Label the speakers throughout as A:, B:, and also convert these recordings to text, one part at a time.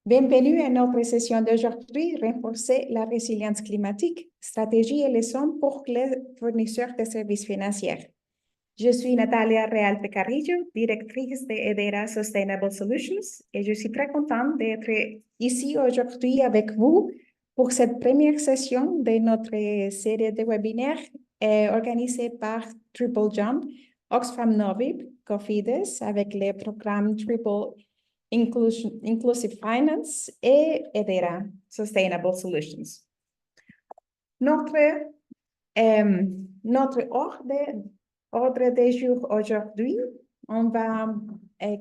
A: Bienvenue à notre session d'aujourd'hui, renforcer la résilience climatique, stratégie et leçons pour les fournisseurs de services financiers. Je suis Natalia Real Pecarillo, directrice de Edera Sustainable Solutions, et je suis très contente d'être ici aujourd'hui avec vous pour cette première session de notre série de webinaires organisée par Triple Jump, Oxfam Novib, Cofidis, avec les programmes Triple Inclusive Finance et Edera Sustainable Solutions. Notre ordre du jour aujourd'hui, on va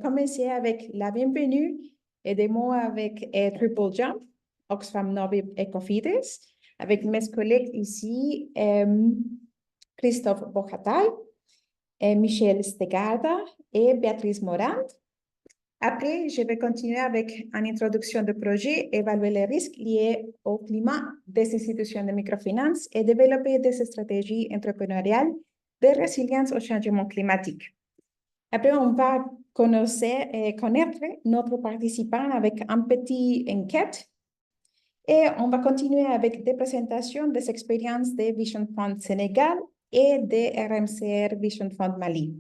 A: commencer avec la bienvenue et des mots avec Triple Jump, Oxfam Novib et Cofidis, avec mes collègues ici, Christophe Bochatay, Michel Stegarda et Béatrice Morand. Après, je vais continuer avec une introduction de projet, évaluer les risques liés au climat des institutions de microfinance et développer des stratégies entrepreneuriales de résilience au changement climatique. Après, on va connaître notre participant avec un petit enquête et on va continuer avec des présentations des expériences de Vision Fund Sénégal et de RMCR Vision Fund Mali.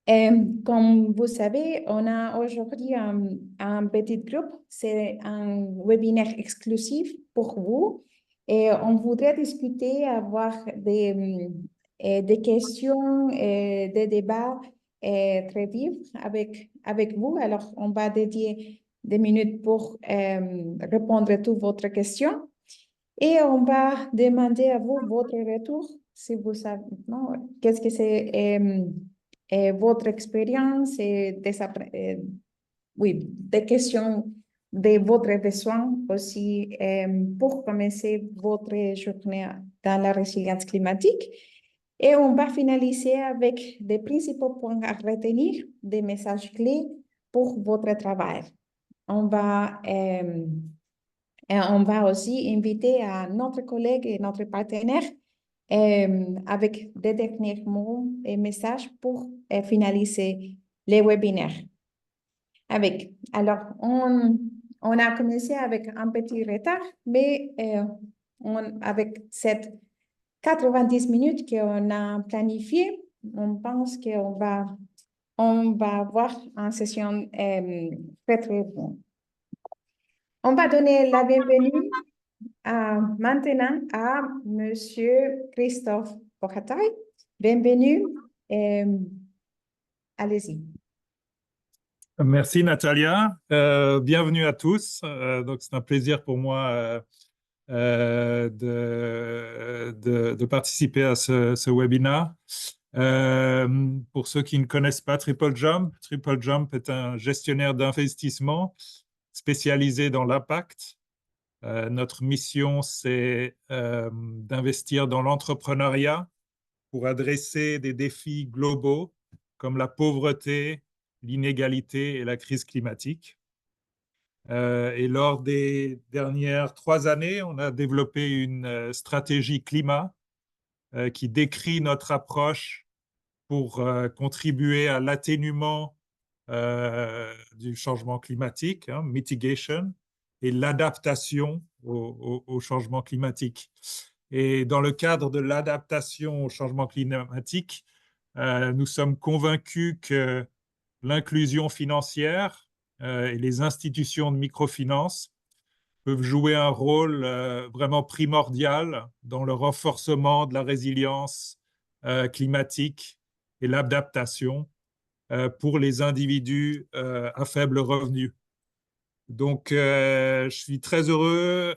A: Comme vous savez, on a aujourd'hui un petit groupe, c'est un webinaire exclusif pour vous et on voudrait discuter, avoir des questions, des débats très vifs avec vous. Alors, on va dédier des minutes pour répondre à toutes votre questions et on va demander à vous votre retour, si vous savez, qu'est-ce que c'est votre expérience et des questions de votre besoin aussi pour commencer votre journée dans la résilience climatique. Et on va finaliser avec des principaux points à retenir, des messages clés pour votre travail. On va aussi inviter à notre collègue et notre partenaire avec des derniers mots et messages pour finaliser les webinaires. Alors, on a commencé avec un petit retard, mais avec cette 90 minutes qu'on a planifié, on pense qu'on va avoir une session très, très bonne. On va donner la bienvenue maintenant à Monsieur Christophe Bochatay. Bienvenue. Allez-y.
B: Merci Natalia. Bienvenue à tous. Donc c'est un plaisir pour moi de participer à ce webinaire. Pour ceux qui ne connaissent pas Triple Jump est un gestionnaire d'investissement spécialisé dans l'impact. Notre mission, c'est d'investir dans l'entrepreneuriat pour adresser des défis globaux comme la pauvreté, l'inégalité et la crise climatique. Et lors des dernières 3 années, on a développé une stratégie climat qui décrit notre approche pour contribuer à l'atténuement du changement climatique, mitigation, et l'adaptation au changement climatique. Et dans le cadre de l'adaptation au changement climatique, nous sommes convaincus que l'inclusion financière et les institutions de microfinance peuvent jouer un rôle vraiment primordial dans le renforcement de la résilience climatique et l'adaptation pour les individus à faible revenu. Donc, je suis très heureux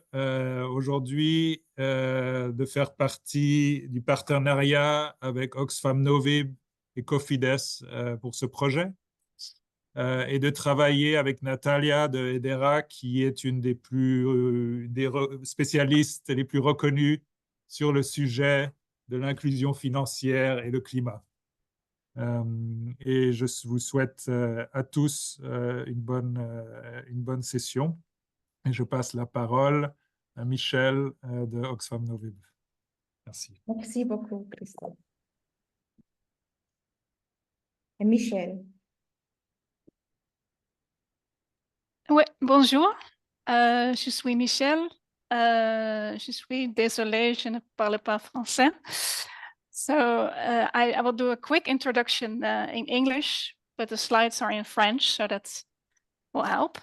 B: aujourd'hui de faire partie du partenariat avec Oxfam Novib et Cofidis pour ce projet et de travailler avec Natalia de Edera, qui est une des spécialistes les plus reconnues sur le sujet de l'inclusion financière et le climat. Et je vous souhaite à tous une bonne session. Et je passe la parole à Michel de Oxfam Novib. Merci.
A: Merci beaucoup, Christophe. Et Michel.
C: Oui, bonjour. Je suis Michel. Je suis désolée, je ne parle pas français. So I will do a quick introduction in English, but the slides are in French, so that will help.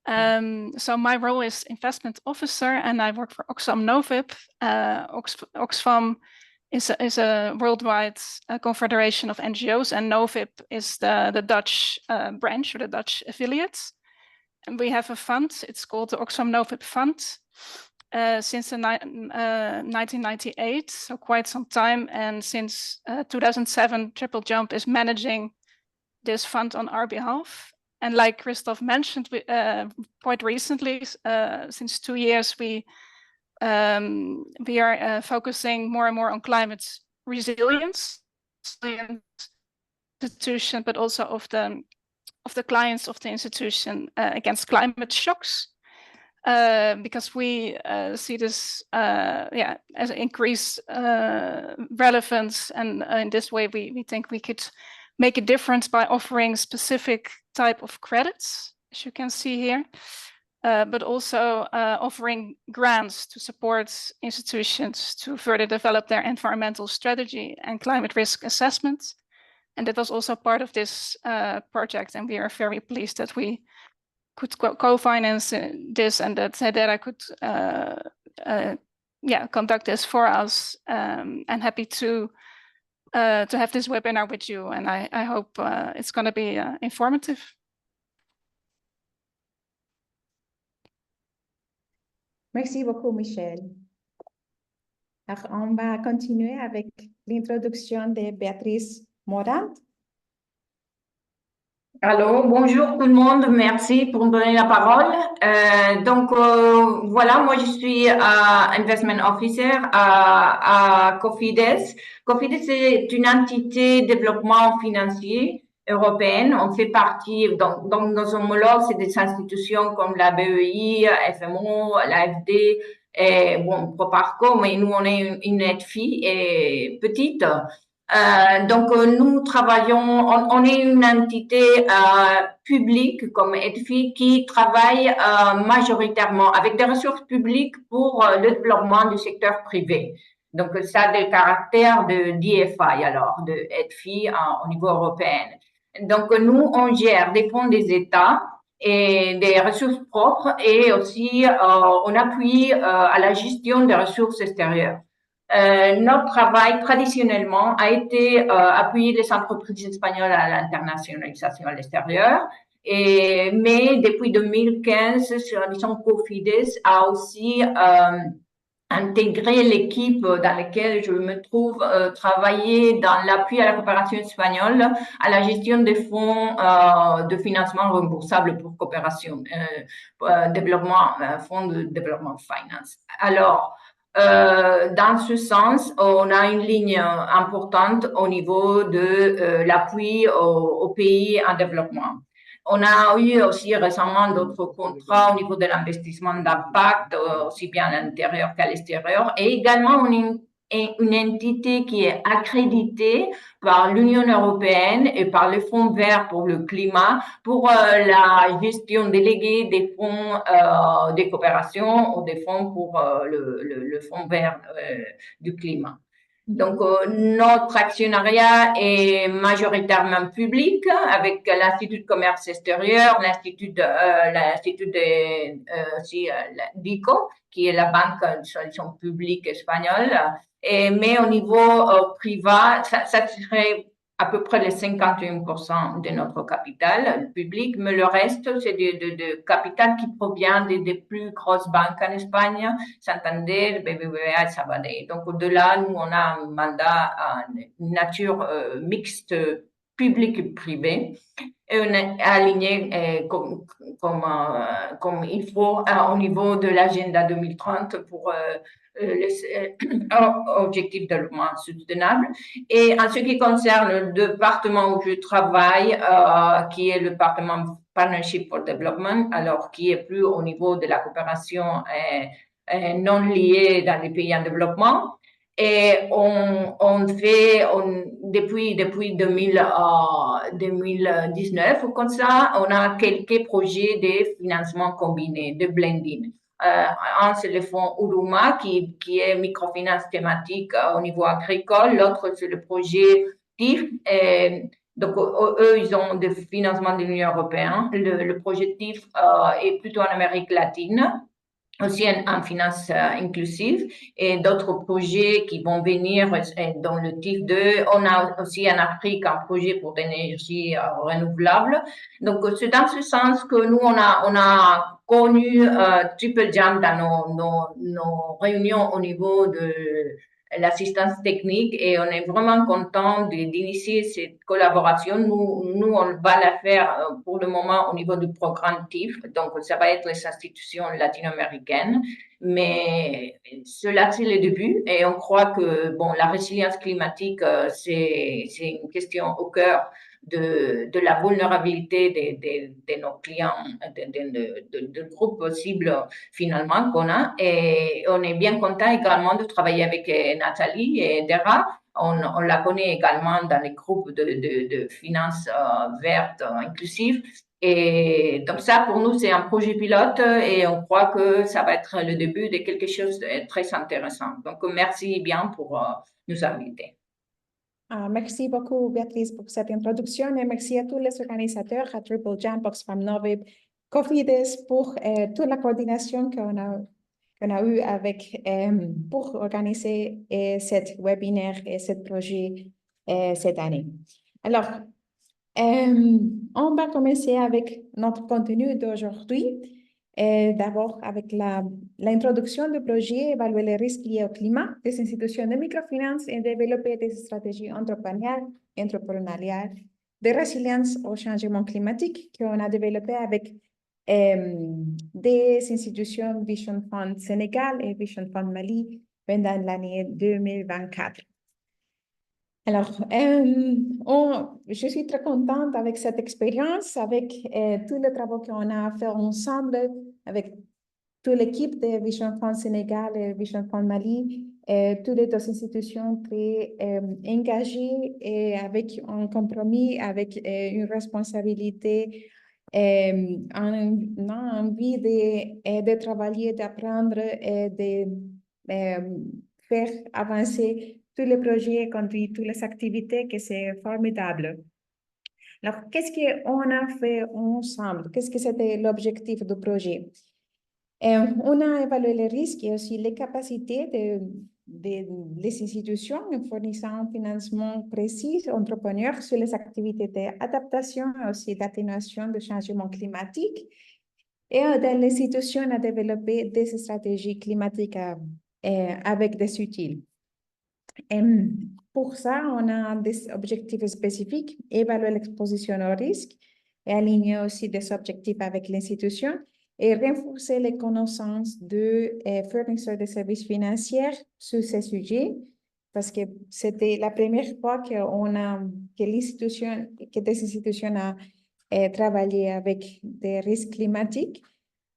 C: So my role is investment officer, and I work for Oxfam Novib. Oxfam is a worldwide confederation of NGOs, and Novib is the Dutch branch or the Dutch affiliate. And we have a fund, it's called the Oxfam Novib Fund, since 1998, so quite some time. And since 2007, Triple Jump is managing this fund on our behalf. And like Christoph mentioned, quite recently, since 2 years, we are focusing more and more on climate resilience institution, but also of the clients of the institution against climate shocks, because we see this as increased relevance, and in this way we think we could make a difference by offering specific type of credits, as you can see here, but also offering grants to support institutions to further develop their environmental strategy and climate risk assessment. And that was also part of this project, and we are very pleased that we could co-finance this, and that I could conduct this for us. And happy to have this webinar with you, and I hope it's going to be informative.
A: Merci beaucoup, Michel. Alors, on va continuer avec l'introduction de Béatrice Morand.
D: Alors, bonjour tout le monde, merci pour me donner la parole. Voilà, moi je suis Investment Officer à Cofides. Cofides est une entité de développement financier européenne. On fait partie, donc nos homologues, c'est des institutions comme la BEI, FMO, l'AFD, et bon, Proparco, mais nous on est une EDFI et petite. Nous travaillons, on est une entité publique comme EDFI qui travaille majoritairement avec des ressources publiques pour le développement du secteur privé. Donc, ça a des caractères de DFI, alors, de EDFI au niveau européen. Donc, nous, on gère des fonds des États et des ressources propres, et aussi on appuie à la gestion des ressources extérieures. Notre travail traditionnellement a été appuyer les entreprises espagnoles à l'internationalisation à l'extérieur, mais depuis 2015, disons, Cofides a aussi intégré l'équipe dans laquelle je me trouve, travailler dans l'appui à la coopération espagnole, à la gestion des fonds de financement remboursable pour coopération, développement, fonds de développement finance. Alors, dans ce sens, on a une ligne importante au niveau de l'appui aux pays en développement. On a eu aussi récemment d'autres contrats au niveau de l'investissement d'impact, aussi bien à l'intérieur qu'à l'extérieur, et également une entité qui est accréditée par l'Union européenne et par le Fonds vert pour le climat pour la gestion déléguée des fonds de coopération ou des fonds pour le Fonds vert du climat. Donc, notre actionnariat est majoritairement public avec l'Institut de commerce extérieur, l'Institut d'ICO, qui est la banque de solutions publiques espagnole. Mais au niveau privé, ça serait à peu près les 51% de notre capital public, mais le reste, c'est de capital qui provient des plus grosses banques en Espagne, Santander, BBVA et Sabadell. Donc, au-delà, nous, on a un mandat à nature mixte, public et privé, et on est aligné comme il faut au niveau de l'agenda 2030 pour objectif de développement soutenable. Et en ce qui concerne le département où je travaille, qui est le département Partnership for Development, alors qui est plus au niveau de la coopération non liée dans les pays en développement. Et on fait, depuis 2016, 2019. Comme ça, on a quelques projets de financement combiné, de blending. Un, c'est le fonds Uruma, qui est microfinance thématique au niveau agricole. L'autre, c'est le projet TIF. Donc, eux, ils ont des financements de l'Union européenne. Le projet TIF est plutôt en Amérique latine, aussi en finance inclusive, et d'autres projets qui vont venir dans le TIF 2. On a aussi en Afrique un projet pour l'énergie renouvelable. Donc, c'est dans ce sens que nous, on a connu Triple Jump dans nos réunions au niveau de l'assistance technique, et on est vraiment content d'initier cette collaboration. Nous, on va la faire pour le moment au niveau du programme TIF, donc ça va être les institutions latino-américaines, mais cela, c'est le début, et on croit que bon, la résilience climatique, c'est une question au cœur de la vulnérabilité de nos clients, de groupes cibles finalement qu'on a. Et on est bien content également de travailler avec Nathalie et Dera. On la connaît également dans les groupes de finances vertes inclusives. Et donc ça, pour nous, c'est un projet pilote, et on croit que ça va être le début de quelque chose de très intéressant. Donc, merci bien pour nous inviter.
A: Merci beaucoup, Béatrice, pour cette introduction, et merci à tous les organisateurs, à Triple Jump, Oxfam Novib, Cofides, pour toute la coordination qu'on a eue avec, pour organiser cet webinaire et ce projet cette année. Alors, on va commencer avec notre contenu d'aujourd'hui. D'abord, avec l'introduction du projet, évaluer les risques liés au climat des institutions de microfinance et développer des stratégies entrepreneuriales de résilience au changement climatique qu'on a développé avec des institutions Vision Fund Sénégal et Vision Fund Mali pendant l'année 2024. Alors, je suis très contente avec cette expérience, avec tous les travaux qu'on a fait ensemble, avec toute l'équipe de Vision Fund Sénégal et Vision Fund Mali, toutes les deux institutions très engagées et avec un compromis, avec une responsabilité, envie de travailler, d'apprendre et de faire avancer tous les projets, conduire toutes les activités, que c'est formidable. Alors, qu'est-ce qu'on a fait ensemble? Qu'est-ce que c'était l'objectif du projet? On a évalué les risques et aussi les capacités des institutions en fournissant un financement précis aux entrepreneurs sur les activités d'adaptation et aussi d'atténuation du changement climatique. Et dans l'institution, on a développé des stratégies climatiques avec des outils. Et pour ça, on a des objectifs spécifiques, évaluer l'exposition au risque et aligner aussi des objectifs avec l'institution et renforcer les connaissances de fournisseurs de services financiers sur ces sujets, parce que c'était la première fois que des institutions ont travaillé avec des risques climatiques.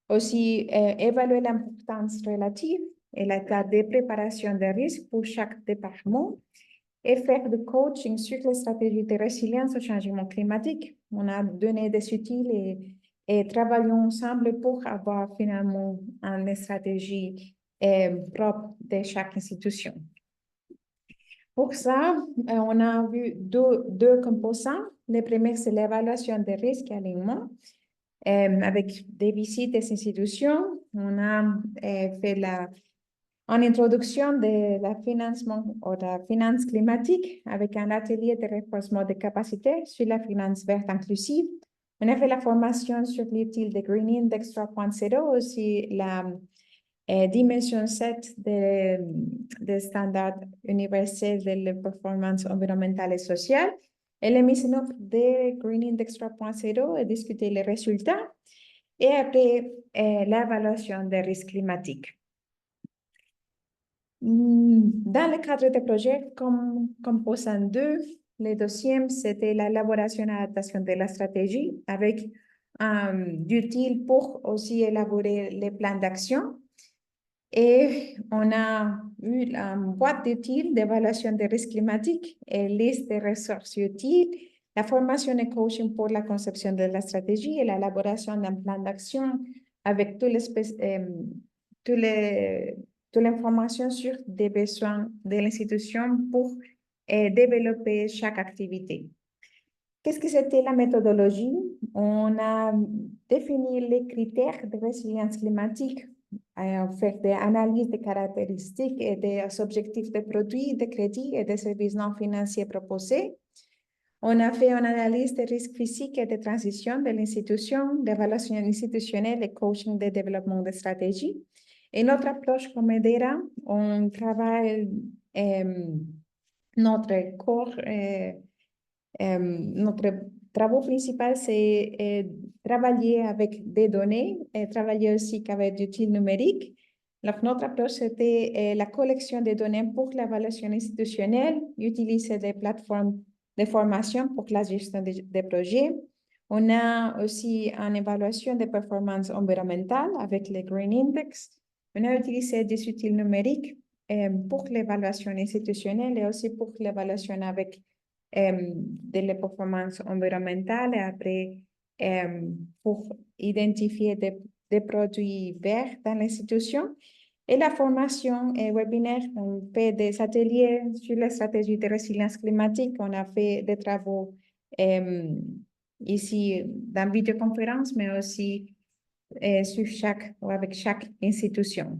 A: Aussi, évaluer l'importance relative et l'état de préparation des risques pour chaque département et faire du coaching sur les stratégies de résilience au changement climatique. On a donné des outils et travaillons ensemble pour avoir finalement une stratégie propre de chaque institution. Pour ça, on a vu deux composants. Le premier, c'est l'évaluation des risques et alignement. Avec des visites des institutions, on a fait en introduction de la financement ou de la finance climatique avec un atelier de renforcement de capacité sur la finance verte inclusive. On a fait la formation sur l'utile de Green Index 3.0, aussi la dimension 7 des standards universels de la performance environnementale et sociale. Et la mise en œuvre de Green Index 3.0 et discuter les résultats. Et après, l'évaluation des risques climatiques. Dans le cadre des projets comme composant 2, le deuxième, c'était l'élaboration et l'adaptation de la stratégie avec d'outils pour aussi élaborer les plans d'action. Et on a eu une boîte d'outils d'évaluation des risques climatiques et liste des ressources utiles la formation et coaching pour la conception de la stratégie et l'élaboration d'un plan d'action avec toute l'information sur des besoins de l'institution pour développer chaque activité. Qu'est-ce que c'était la méthodologie? On a défini les critères de résilience climatique, faire des analyses des caractéristiques et des objectifs de produits, de crédits et de services non financiers proposés. On a fait une analyse des risques physiques et de transition de l'institution, d'évaluation institutionnelle et coaching de développement de stratégie. Et notre approche comme EDERA, on travaille notre corps, notre travail principal, c'est travailler avec des données et travailler aussi avec des outils numériques. Donc, notre approche, c'était la collection des données pour l'évaluation institutionnelle, utiliser des plateformes de formation pour la gestion des projets. On a aussi une évaluation des performances environnementales avec les Green Index. On a utilisé des outils numériques pour l'évaluation institutionnelle et aussi pour l'évaluation avec de les performances environnementales et après pour identifier des produits verts dans l'institution. Et la formation et webinaire, on fait des ateliers sur la stratégie de résilience climatique. On a fait des travaux ici dans vidéoconférence, mais aussi avec chaque institution.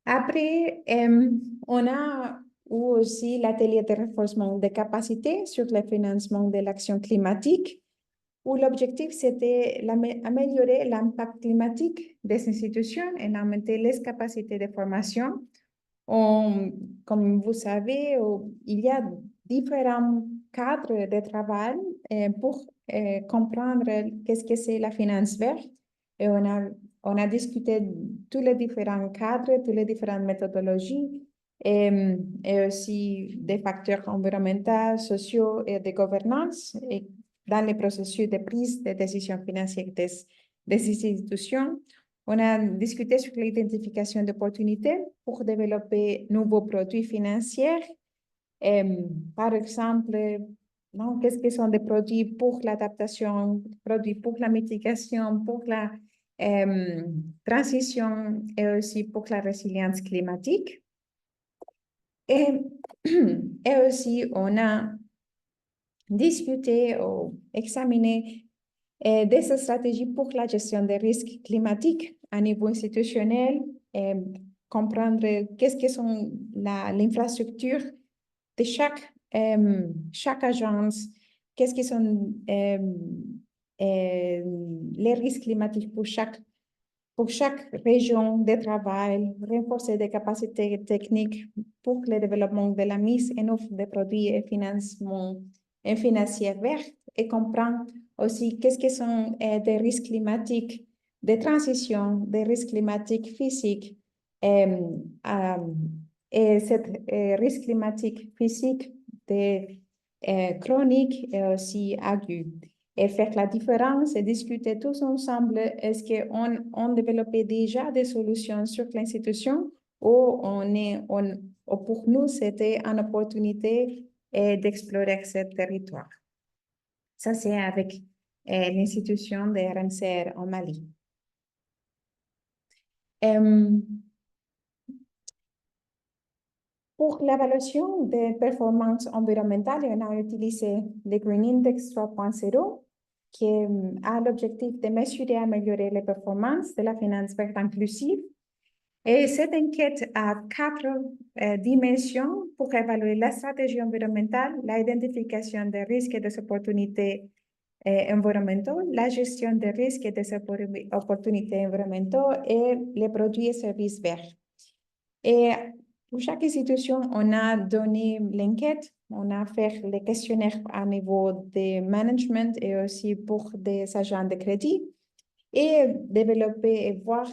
A: Après, on a eu aussi l'atelier de renforcement des capacités sur le financement de l'action climatique, où l'objectif c'était d'améliorer l'impact climatique des institutions et augmenter les capacités de formation. Comme vous savez, il y a différents cadres de travail pour comprendre qu'est-ce que c'est la finance verte. Et on a discuté tous les différents cadres, toutes les différentes méthodologies et aussi des facteurs environnementaux, sociaux et de gouvernance et dans les processus de prise de décisions financières des institutions. On a discuté sur l'identification d'opportunités pour développer nouveaux produits financiers. Par exemple, qu'est-ce que sont des produits pour l'adaptation, produits pour la mitigation, pour la transition et aussi pour la résilience climatique. Et aussi, on a discuté ou examiné des stratégies pour la gestion des risques climatiques à niveau institutionnel, comprendre qu'est-ce que sont l'infrastructure de chaque agence, qu'est-ce que sont les risques climatiques pour chaque région de travail, renforcer des capacités techniques pour le développement de la mise en œuvre des produits et financiers verts et comprendre aussi qu'est-ce que sont des risques climatiques de transition, des risques climatiques physiques et ces risques climatiques physiques chroniques et aussi aigus. Et faire la différence et discuter tous ensemble, est-ce qu'on développait déjà des solutions sur l'institution ou pour nous, c'était une opportunité d'explorer ce territoire. Ça, c'est avec l'institution de RMCR en Mali. Pour l'évaluation des performances environnementales, on a utilisé le Green Index 3.0 qui a l'objectif de mesurer et améliorer les performances de la finance verte inclusive. Et cette enquête a 4 dimensions pour évaluer la stratégie environnementale, l'identification des risques et des opportunités environnementaux, la gestion des risques et des opportunités environnementaux et les produits et services verts. Et pour chaque institution, on a donné l'enquête, on a fait les questionnaires à niveau de management et aussi pour des agents de crédit et développer et voir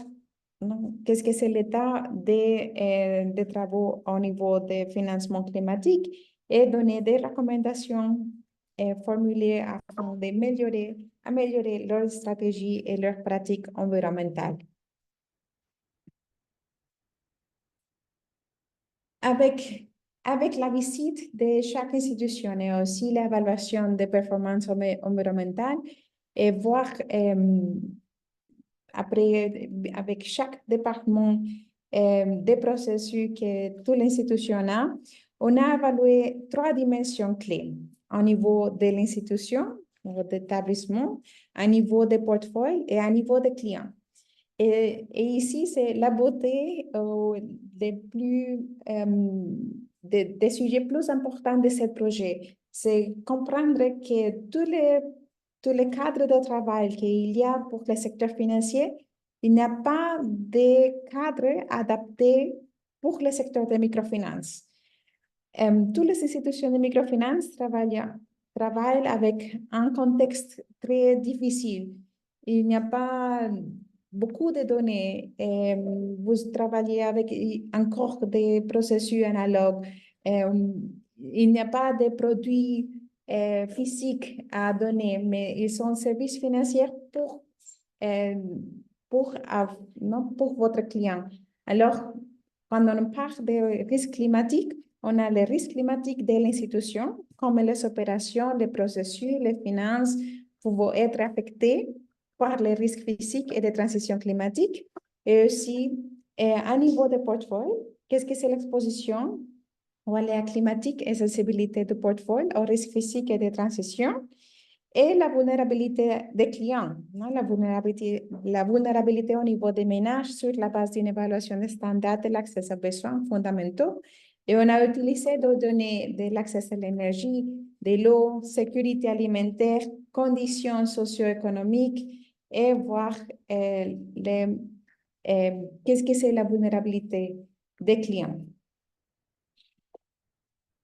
A: qu'est-ce que c'est l'état des travaux au niveau de financement climatique et donner des recommandations formulées afin d'améliorer leur stratégie et leurs pratiques environnementales. Avec avec la visite de chaque institution et aussi l'évaluation des performances environnementales et voir après, avec chaque département des processus que toute l'institution a, on a évalué 3 dimensions clés au niveau de l'institution, au niveau d'établissement, au niveau des portefeuilles et au niveau des clients. Et ici, c'est la beauté des sujets plus importants de ce projet. C'est comprendre que tous les cadres de travail qu'il y a pour le secteur financier, il n'y a pas de cadre adapté pour le secteur de microfinance. Toutes les institutions de microfinance travaillent avec un contexte très difficile. Il n'y a pas beaucoup de données. Vous travaillez avec encore des processus analogues. Il n'y a pas de produits physiques à donner, mais ils sont services financiers pour votre client. Alors, quand on parle de risques climatiques, on a les risques climatiques de l'institution, comme les opérations, les processus, les finances pouvant être affectés par les risques physiques et de transition climatique. Et aussi, à niveau de portefeuille, qu'est-ce que c'est l'exposition aux aléas climatiques et sensibilité du portefeuille aux risques physiques et de transition? Et la vulnérabilité des clients, non? La vulnérabilité au niveau des ménages sur la base d'une évaluation des standards de l'accès aux besoins fondamentaux. Et on a utilisé des données de l'accès à l'énergie, de l'eau, sécurité alimentaire, conditions socio-économiques et voir qu'est-ce que c'est la vulnérabilité des clients.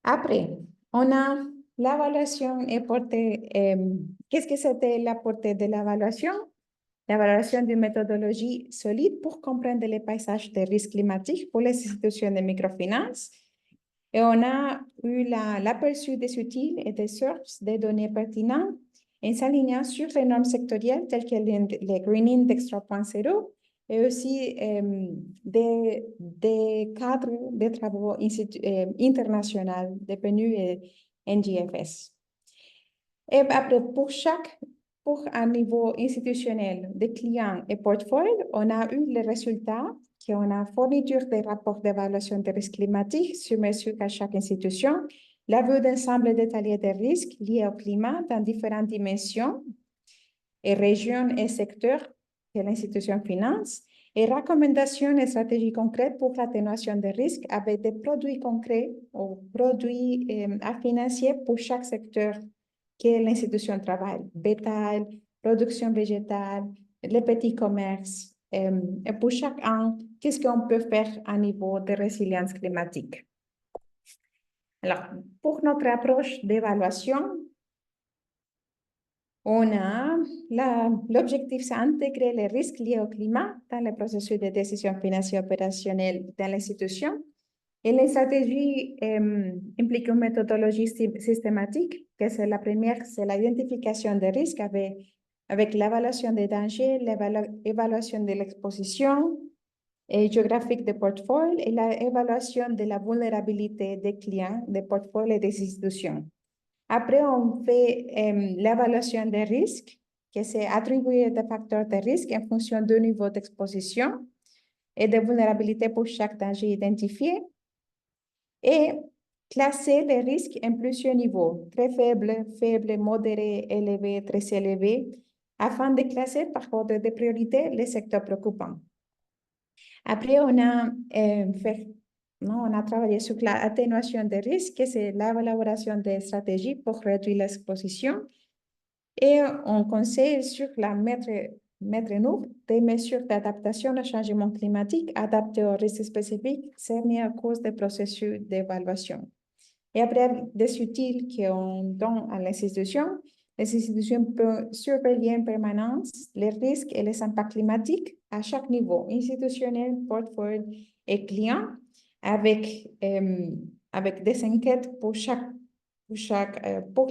A: Après, on a l'évaluation est portée. Qu'est-ce que c'était la portée de l'évaluation? L'évaluation d'une méthodologie solide pour comprendre les paysages des risques climatiques pour les institutions de microfinance. Et on a eu l'aperçu des outils et des sources de données pertinentes en s'alignant sur les normes sectorielles telles que le Green Index 3.0 et aussi des cadres de travaux internationaux de PNU et NGFS. Et après, pour un niveau institutionnel de clients et portefeuille, on a eu les résultats qu'on a fourniture des rapports d'évaluation des risques climatiques sur mesure à chaque institution, la vue d'ensemble détaillé des risques liés au climat dans différentes dimensions et régions et secteurs que l'institution finance, et recommandations et stratégies concrètes pour l'atténuation des risques avec des produits concrets ou produits à financer pour chaque secteur que l'institution travaille, bétail, production végétale, les petits commerces, et pour chacun, qu'est-ce qu'on peut faire à niveau de résilience climatique. Alors, pour notre approche d'évaluation, on a l'objectif, c'est d'intégrer les risques liés au climat dans le processus de décision financière opérationnelle de l'institution. Et les stratégies impliquent une méthodologie systématique, que c'est la première, c'est l'identification des risques avec l'évaluation des dangers, l'évaluation de l'exposition géographique des portefeuilles et l'évaluation de la vulnérabilité des clients, des portefeuilles et des institutions. Après, on fait l'évaluation des risques, que c'est attribuer des facteurs de risque en fonction du niveau d'exposition et de vulnérabilité pour chaque danger identifié. Et classer les risques en plusieurs niveaux, très faibles, faibles, modérés, élevés, très élevés, afin de classer par ordre de priorité les secteurs préoccupants. Après, on a travaillé sur l'atténuation des risques, c'est l'élaboration des stratégies pour réduire l'exposition. Et on conseille sur la mettre en œuvre des mesures d'adaptation au changement climatique adaptées aux risques spécifiques cernis à cause des processus d'évaluation. Et après, des outils qu'on donne à l'institution, les institutions peuvent surveiller en permanence les risques et les impacts climatiques à chaque niveau, institutionnel, portefeuille et client, avec des enquêtes pour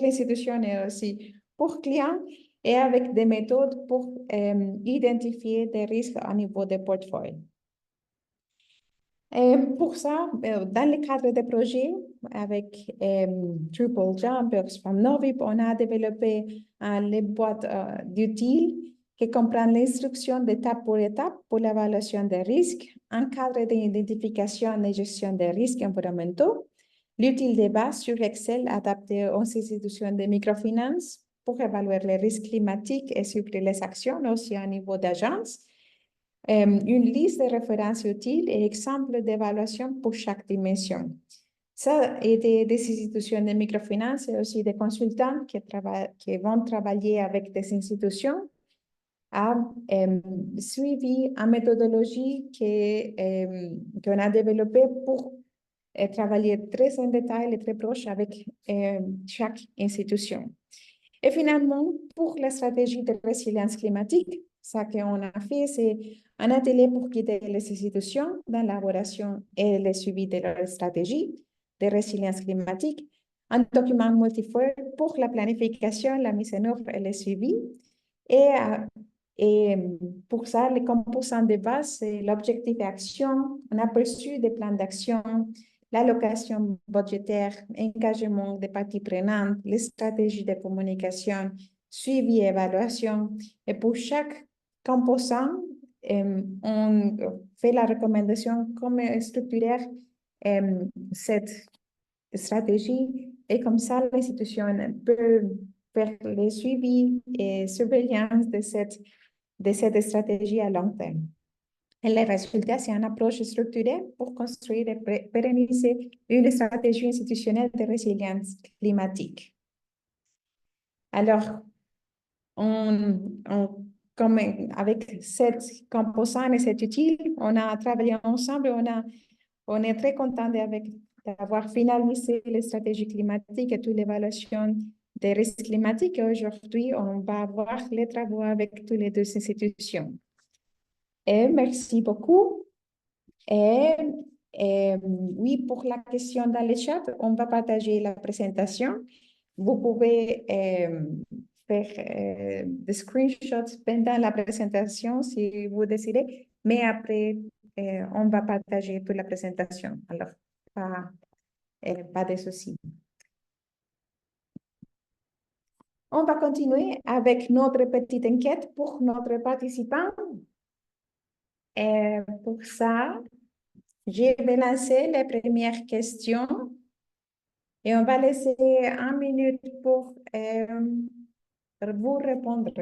A: l'institution et aussi pour client, et avec des méthodes pour identifier des risques au niveau des portefeuilles. Et pour ça, dans le cadre des projets, avec Triple Jump et Oxfam Novib, on a développé les boîtes d'outils qui comprennent l'instruction d'étape pour étape pour l'évaluation des risques, un cadre d'identification et gestion des risques environnementaux, l'outil de base sur Excel adapté aux institutions de microfinance pour évaluer les risques climatiques et suivre les actions aussi à niveau d'agence, une liste de références utiles et exemples d'évaluation pour chaque dimension. Ça, et des institutions de microfinance et aussi des consultants qui vont travailler avec des institutions à suivi en méthodologie qu'on a développée pour travailler très en détail et très proche avec chaque institution. Et finalement, pour la stratégie de résilience climatique, ce qu'on a fait, c'est un atelier pour guider les institutions dans l'élaboration et le suivi de leur stratégie de résilience climatique, un document multiforme pour la planification, la mise en œuvre et le suivi. Et pour ça, les composants de base, c'est l'objectif d'action, un aperçu des plans d'action, l'allocation budgétaire, engagement des parties prenantes, les stratégies de communication, suivi et évaluation. Et pour chaque composant, on fait la recommandation comment structurer cette stratégie et comme ça, l'institution peut faire le suivi et surveillance de cette stratégie à long terme. Et le résultat, c'est une approche structurée pour construire et pérenniser une stratégie institutionnelle de résilience climatique. Alors, comme avec cette composante et cet outil, on a travaillé ensemble, on est très content d'avoir finalisé les stratégies climatiques et toute l'évaluation des risques climatiques. Aujourd'hui, on va avoir les travaux avec toutes les deux institutions. Et merci beaucoup. Et oui, pour la question dans le chat, on va partager la présentation. Vous pouvez faire des screenshots pendant la présentation si vous décidez, mais après, on va partager toute la présentation. Alors, pas de soucis. On va continuer avec notre petite enquête pour notre participant. Et pour ça, je vais lancer les premières questions et on va laisser 1 minute pour vous répondre.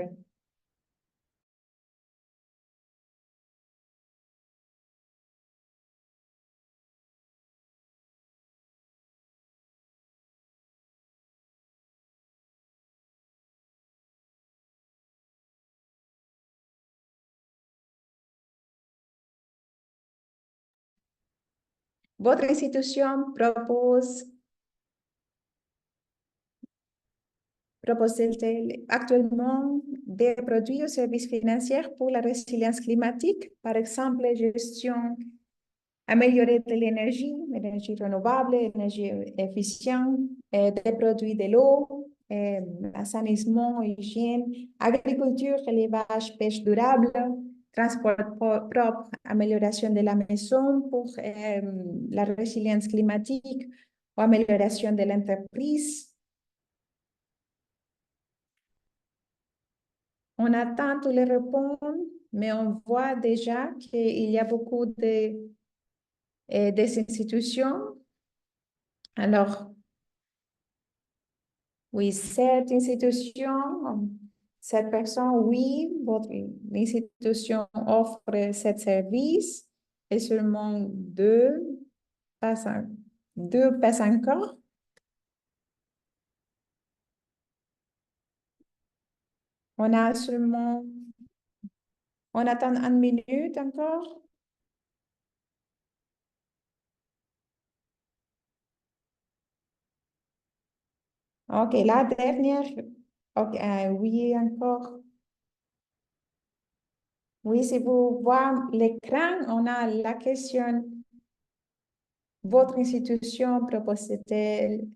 A: Votre institution propose-t-elle actuellement des produits ou services financiers pour la résilience climatique, par exemple, gestion améliorée de l'énergie, énergie renouvelable, énergie efficiente, des produits de l'eau, assainissement, hygiène, agriculture, élevage, pêche durable, transport propre, amélioration de la maison pour la résilience climatique ou amélioration de l'entreprise. On attend toutes les réponses, mais on voit déjà qu'il y a beaucoup des institutions. Alors, oui, cette institution, cette personne, oui, votre institution offre ce service et seulement deux passent encore. On attend 1 minute encore. Ok, la dernière. Ok, oui, encore. Oui, si vous voyez l'écran, on a la question. Votre institution propose-t-elle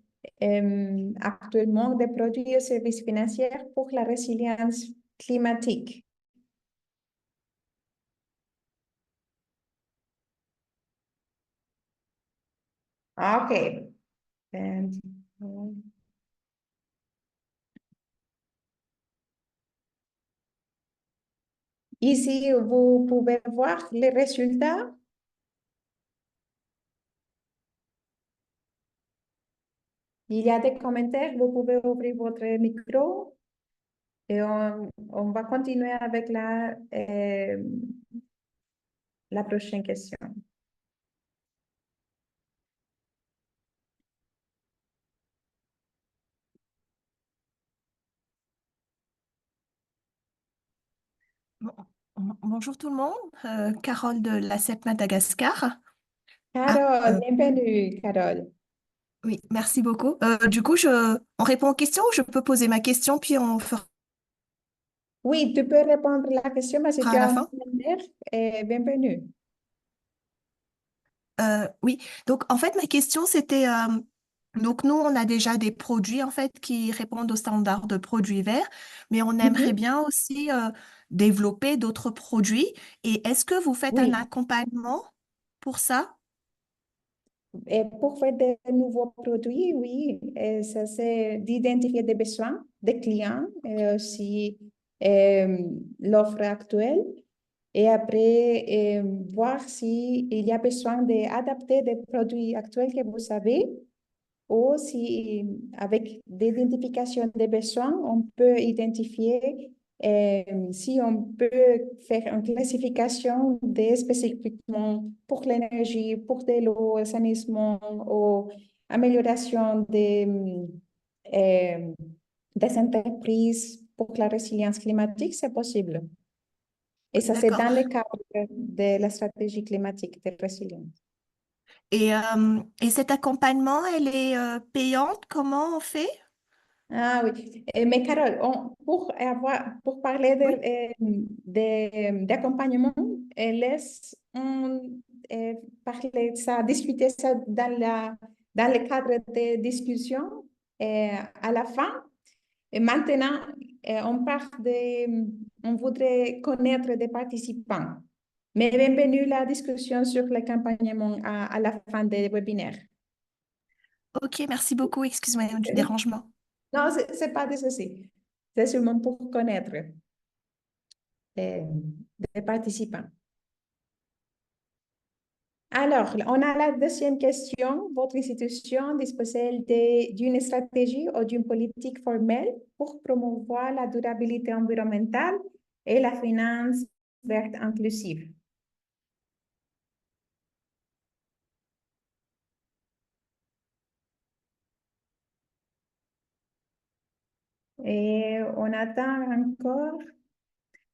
A: actuellement des produits et services financiers pour la résilience climatique? OK. And, ici, vous pouvez voir les résultats. Il y a des commentaires, vous pouvez ouvrir votre micro et on va continuer avec la prochaine question.
E: Bonjour tout le monde, Carole de l'ACEP Madagascar.
A: Carole, bienvenue, Carole.
E: Oui, merci beaucoup. Du coup, on répond aux questions ou je peux poser ma question puis on fera
A: Oui, tu peux répondre à la question, mais si tu
E: à la
A: as un
E: fin?
A: commentaire, bienvenue.
E: Oui, donc en fait, ma question c'était, donc nous, on a déjà des produits en fait qui répondent aux standards de produits verts, mais on aimerait bien aussi développer d'autres produits. Et est-ce que vous faites un
A: Oui.
E: accompagnement pour ça?
A: Et pour faire des nouveaux produits, oui, et ça c'est d'identifier des besoins des clients et aussi l'offre actuelle. Et après, voir s'il y a besoin d'adapter des produits actuels que vous avez ou si avec l'identification des besoins, on peut identifier si on peut faire une classification des spécifiquement pour l'énergie, pour de l'eau, assainissement ou amélioration des entreprises pour la résilience climatique, c'est possible. Et ça, c'est
E: D'accord.
A: dans le cadre de la stratégie climatique de résilience.
E: Et cet accompagnement, elle est payante? Comment on fait?
A: Ah oui, mais Carole, pour parler
E: Oui.
A: d'accompagnement, laisse parler de ça, discuter ça dans le cadre des discussions à la fin. Et maintenant, on voudrait connaître des participants. Mais bienvenue à la discussion sur l'accompagnement à la fin des webinaires.
E: Ok, merci beaucoup. Excuse-moi du dérangement.
A: Non, c'est pas de ceci. C'est seulement pour connaître les participants. Alors, on a la deuxième question. Votre institution dispose-t-elle d'une stratégie ou d'une politique formelle pour promouvoir la durabilité environnementale et la finance verte inclusive? Et on attend encore.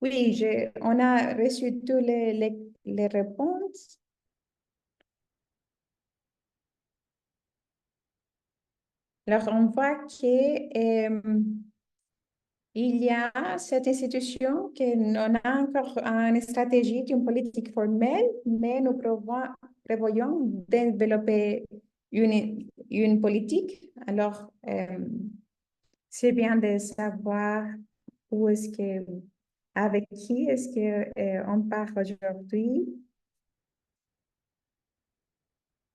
A: Oui, on a reçu toutes les réponses. Alors, on voit qu'il y a cette institution qui n'a encore une stratégie, une politique formelle, mais nous prévoyons développer une politique. Alors, c'est bien de savoir où est-ce que, avec qui est-ce que on part aujourd'hui.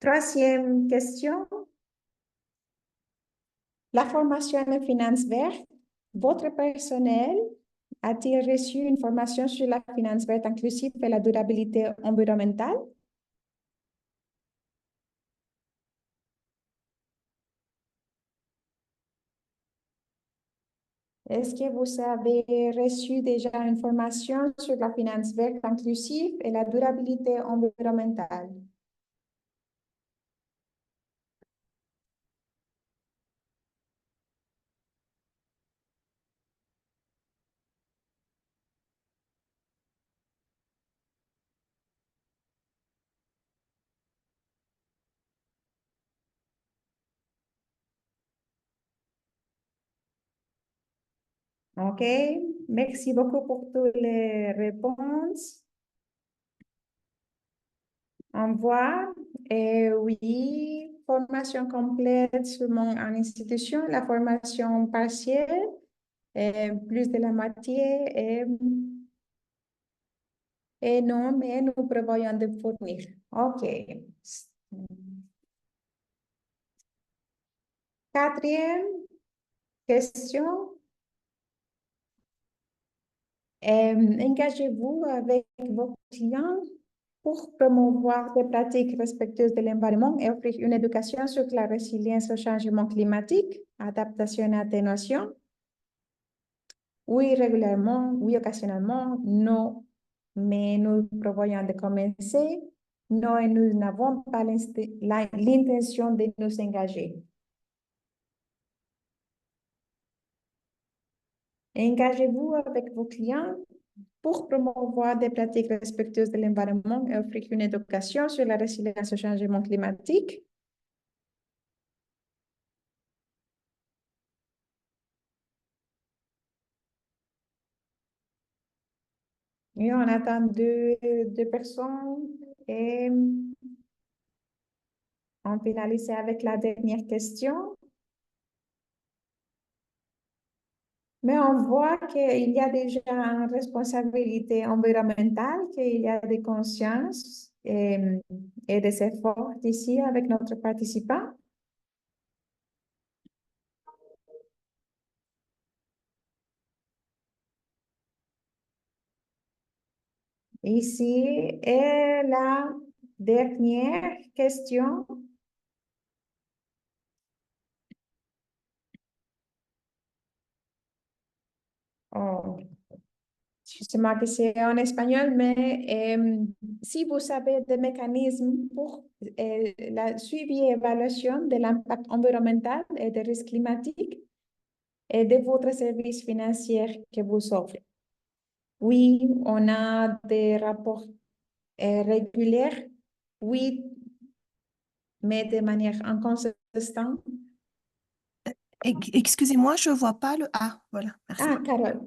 A: Troisième question. La formation en finance verte. Votre personnel a-t-il reçu une formation sur la finance verte inclusive et la durabilité environnementale? Est-ce que vous avez reçu déjà une formation sur la finance verte inclusive et la durabilité environnementale? OK, merci beaucoup pour toutes les réponses. On voit, oui, formation complète seulement en institution, la formation partielle, plus de la moitié, et non, mais nous prévoyons de fournir. OK. Quatrième question. Engagez-vous avec vos clients pour promouvoir des pratiques respectueuses de l'environnement et offrir une éducation sur la résilience au changement climatique, adaptation et atténuation. Oui, régulièrement, oui, occasionnellement, non, mais nous prévoyons de commencer. Non, et nous n'avons pas l'intention de nous engager. Engagez-vous avec vos clients pour promouvoir des pratiques respectueuses de l'environnement et offrir une éducation sur la résilience au changement climatique. Et on attend deux personnes et on finalise avec la dernière question. Mais on voit qu'il y a déjà une responsabilité environnementale, qu'il y a des consciences et des efforts ici avec notre participant. Ici est la dernière question. Oh, justement que c'est en espagnol, mais si vous savez des mécanismes pour la suivi et évaluation de l'impact environnemental et des risques climatiques et de votre service financier que vous offre. Oui, on a des rapports réguliers. Oui, mais de manière inconsistante.
E: Excusez-moi, je ne vois pas le A. Voilà, merci.
A: Ah, Carole.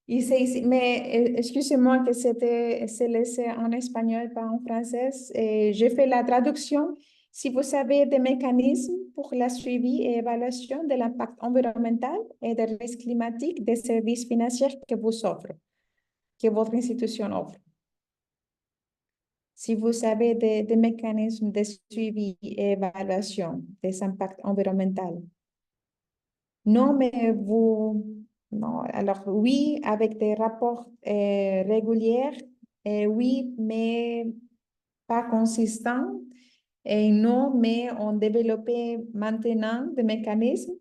A: Ici, mais excusez-moi que c'est laissé en espagnol, pas en français. Et je fais la traduction. Si vous savez des mécanismes pour la suivi et évaluation de l'impact environnemental et des risques climatiques des services financiers que vous offre, que votre institution offre. Si vous savez des mécanismes de suivi et évaluation des impacts environnementaux. Non, mais vous... Non, alors oui, avec des rapports réguliers, oui, mais pas consistants. Et non, mais on développe maintenant des mécanismes.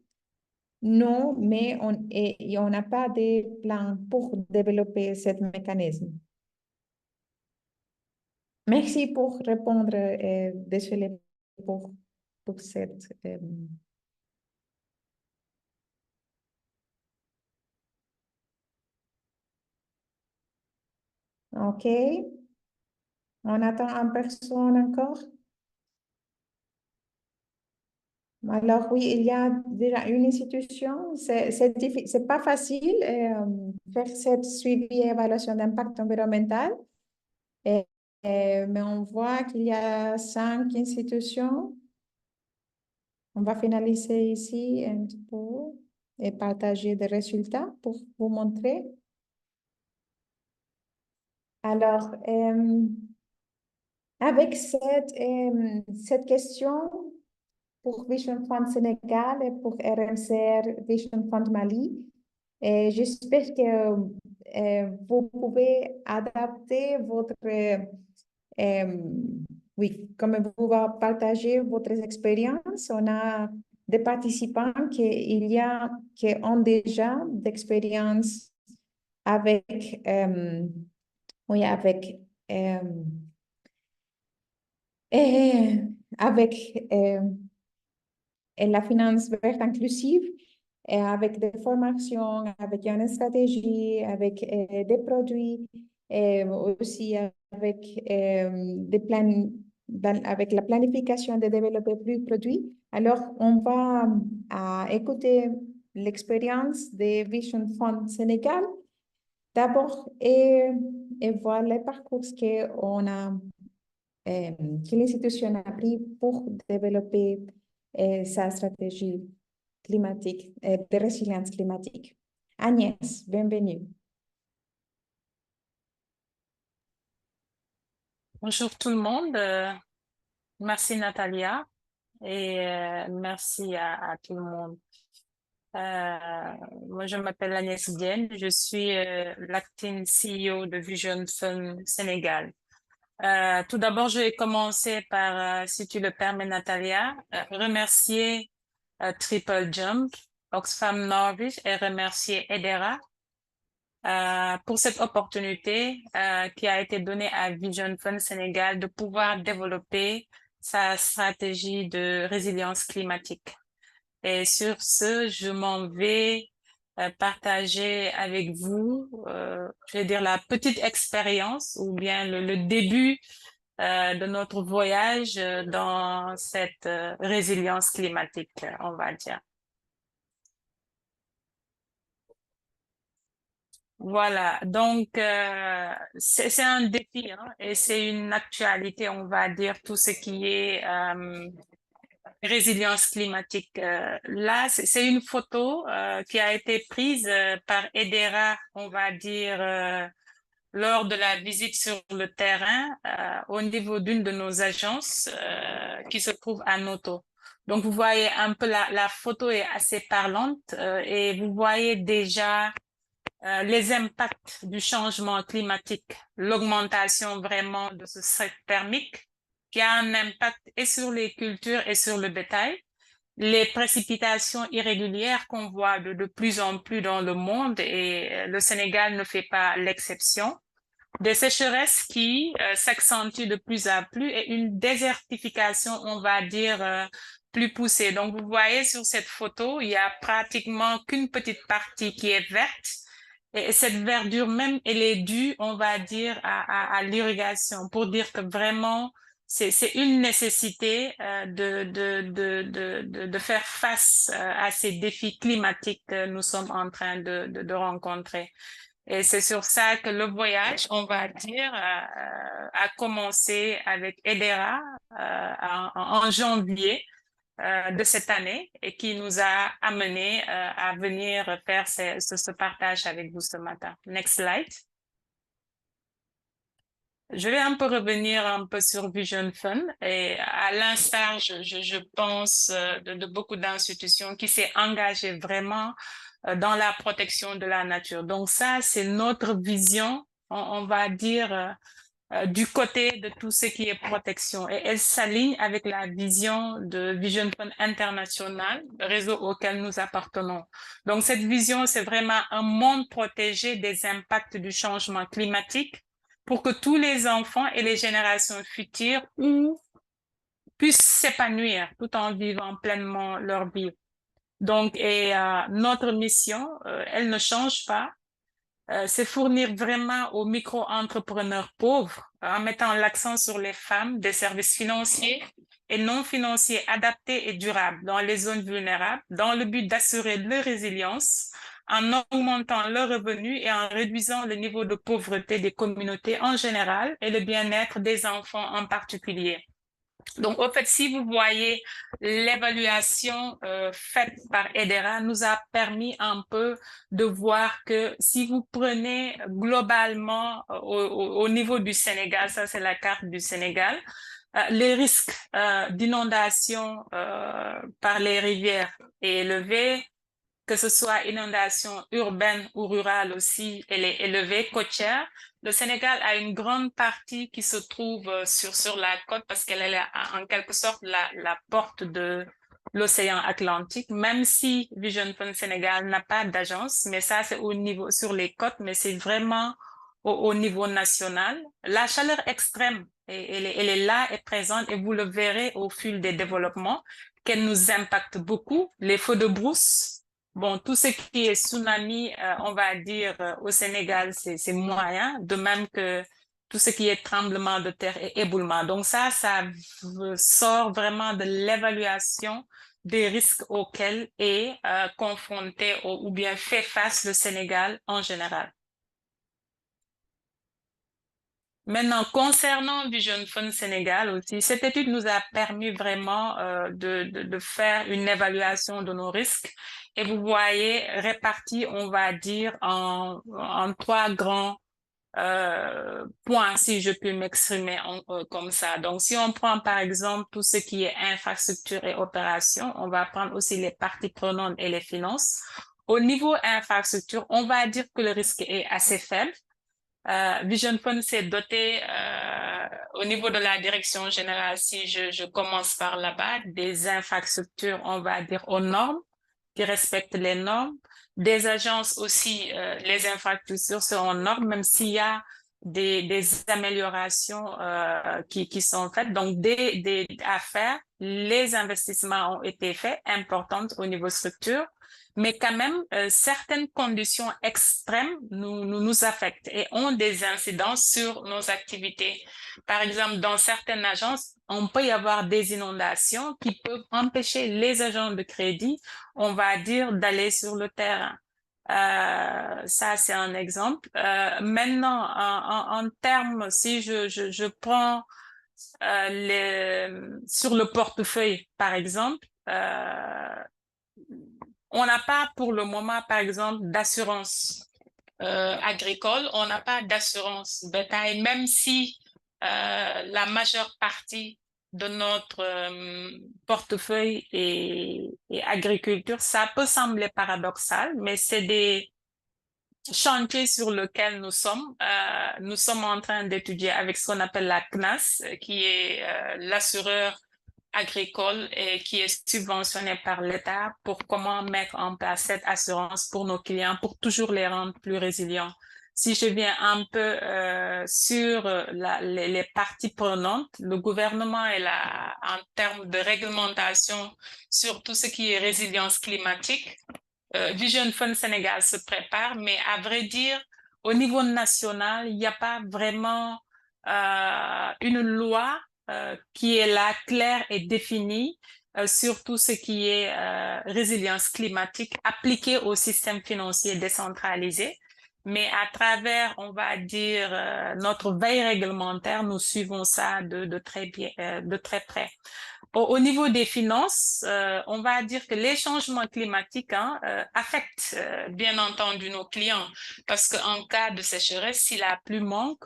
A: Non, mais on n'a pas de plan pour développer ce mécanisme. Merci pour répondre. Désolé pour cette... OK. On attend une personne encore. Alors oui, il y a déjà une institution. C'est pas facile faire cette suivi et évaluation d'impact environnemental. Mais on voit qu'il y a 5 institutions. On va finaliser ici un petit peu et partager des résultats pour vous montrer. Alors, avec cette question pour Vision Fund Sénégal et pour RMCR Vision Fund Mali, j'espère que vous pouvez adapter votre... oui, comme vous va partager votre expérience, on a des participants qui ont déjà d'expérience avec, oui, avec la finance verte inclusive, avec des formations, avec une stratégie, avec des produits, aussi avec, avec la planification de développer plus de produits. Alors, on va écouter l'expérience de Vision Fund Sénégal d'abord et voir les parcours que l'institution a pris pour développer sa stratégie climatique, de résilience climatique. Agnès, bienvenue.
F: Bonjour tout le monde. Merci Natalia. et merci à tout le monde. Moi, je m'appelle Agnès Dienne, je suis l'acting CEO de Vision Fund Sénégal. Tout d'abord, je vais commencer par, si tu le permets, Natalia, remercier Triple Jump, Oxfam Norwich et remercier Edera pour cette opportunité qui a été donnée à Vision Fund Sénégal de pouvoir développer sa stratégie de résilience climatique. Et sur ce, je m'en vais partager avec vous, je vais dire la petite expérience ou bien le début de notre voyage dans cette résilience climatique, on va dire. Voilà, donc c'est un défi hein, et c'est une actualité, on va dire, tout ce qui est résilience climatique. Là, c'est une photo qui a été prise par Edera, on va dire, lors de la visite sur le terrain au niveau d'une de nos agences qui se trouve à Noto. Donc, vous voyez un peu la photo est assez parlante et vous voyez déjà les impacts du changement climatique, l'augmentation vraiment de ce cercle thermique qui a un impact et sur les cultures et sur le bétail, les précipitations irrégulières qu'on voit de plus en plus dans le monde et le Sénégal ne fait pas l'exception, des sécheresses qui s'accentuent de plus en plus et une désertification, on va dire, plus poussée. Donc, vous voyez sur cette photo, il y a pratiquement qu'une petite partie qui est verte. Et cette verdure même, elle est due, on va dire, à l'irrigation pour dire que vraiment, c'est une nécessité de faire face à ces défis climatiques que nous sommes en train de rencontrer. Et c'est sur ça que le voyage, on va dire, a commencé avec Edera en janvier de cette année et qui nous a amené à venir faire ce partage avec vous ce matin. Next slide. Je vais un peu revenir un peu sur Vision Fund et à l'instar, je pense, de beaucoup d'institutions qui s'est engagées vraiment dans la protection de la nature. Donc ça, c'est notre vision, on va dire, du côté de tout ce qui est protection. Et elle s'aligne avec la vision de Vision Fund International, le réseau auquel nous appartenons. Donc cette vision, c'est vraiment un monde protégé des impacts du changement climatique pour que tous les enfants et les générations futures puissent s'épanouir tout en vivant pleinement leur vie. Donc, notre mission, elle ne change pas. C'est fournir vraiment aux micro-entrepreneurs pauvres, en mettant l'accent sur les femmes, des services financiers et non financiers adaptés et durables dans les zones vulnérables, dans le but d'assurer leur résilience, en augmentant leurs revenus et en réduisant le niveau de pauvreté des communautés en général et le bien-être des enfants en particulier. Donc, au fait, si vous voyez l'évaluation faite par Edera nous a permis un peu de voir que si vous prenez globalement au niveau du Sénégal, ça c'est la carte du Sénégal, les risques d'inondation par les rivières est élevé, que ce soit inondation urbaine ou rurale aussi, elle est élevée, côtière. Le Sénégal a une grande partie qui se trouve sur la côte parce qu'elle est en quelque sorte la porte de l'océan Atlantique, même si Vision Fund Sénégal n'a pas d'agence, mais ça c'est au niveau sur les côtes, mais c'est vraiment au niveau national. La chaleur extrême, elle est là et présente et vous le verrez au fil des développements qu'elle nous impacte beaucoup. Les feux de brousse, bon, tout ce qui est tsunami, on va dire au Sénégal, c'est moyen, de même que tout ce qui est tremblement de terre et éboulement. Donc ça sort vraiment de l'évaluation des risques auxquels est confronté ou bien fait face le Sénégal en général. Maintenant, concernant Vision Fund Sénégal aussi, cette étude nous a permis vraiment de faire une évaluation de nos risques et vous voyez répartis, on va dire, en trois grands points, si je peux m'exprimer comme ça. Donc, si on prend par exemple tout ce qui est infrastructure et opération, on va prendre aussi les parties prenantes et les finances. Au niveau infrastructure, on va dire que le risque est assez faible. Vision Fund s'est doté au niveau de la direction générale, si je commence par là-bas, des infrastructures, on va dire, aux normes, qui respectent les normes. Des agences aussi, les infrastructures sont aux normes, même s'il y a des améliorations qui sont faites. Donc, à faire, les investissements ont été faits, importants au niveau structure, mais quand même, certaines conditions extrêmes nous affectent et ont des incidences sur nos activités. Par exemple, dans certaines agences, on peut y avoir des inondations qui peuvent empêcher les agents de crédit, on va dire, d'aller sur le terrain. Ça, c'est un exemple. Maintenant, en termes, si je prends sur le portefeuille, par exemple, on n'a pas pour le moment, par exemple, d'assurance agricole, on n'a pas d'assurance bétail, même si la majeure partie de notre portefeuille est agriculture. Ça peut sembler paradoxal, mais c'est des chantiers sur lesquels nous sommes. Nous sommes en train d'étudier avec ce qu'on appelle la CNAS, qui est l'assureur agricole et qui est subventionné par l'État pour comment mettre en place cette assurance pour nos clients, pour toujours les rendre plus résilients. Si je viens un peu sur les parties prenantes, le gouvernement est là en termes de réglementation sur tout ce qui est résilience climatique. Vision Fund Sénégal se prépare, mais à vrai dire, au niveau national, il n'y a pas vraiment une loi qui est là, claire et définie sur tout ce qui est résilience climatique appliquée au système financier décentralisé. Mais à travers, on va dire, notre veille réglementaire, nous suivons ça de très près. Au niveau des finances, on va dire que les changements climatiques affectent bien entendu nos clients parce qu'en cas de sécheresse, si la pluie manque,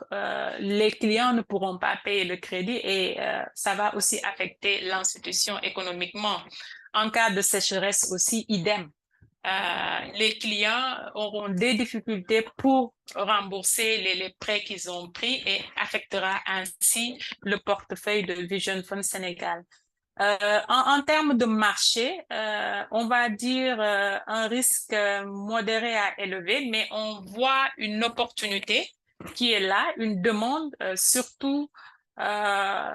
F: les clients ne pourront pas payer le crédit et ça va aussi affecter l'institution économiquement. En cas de sécheresse aussi, idem. Les clients auront des difficultés pour rembourser les prêts qu'ils ont pris et affectera ainsi le portefeuille de Vision Fund Sénégal. En termes de marché, on va dire un risque modéré à élevé, mais on voit une opportunité qui est là, une demande, surtout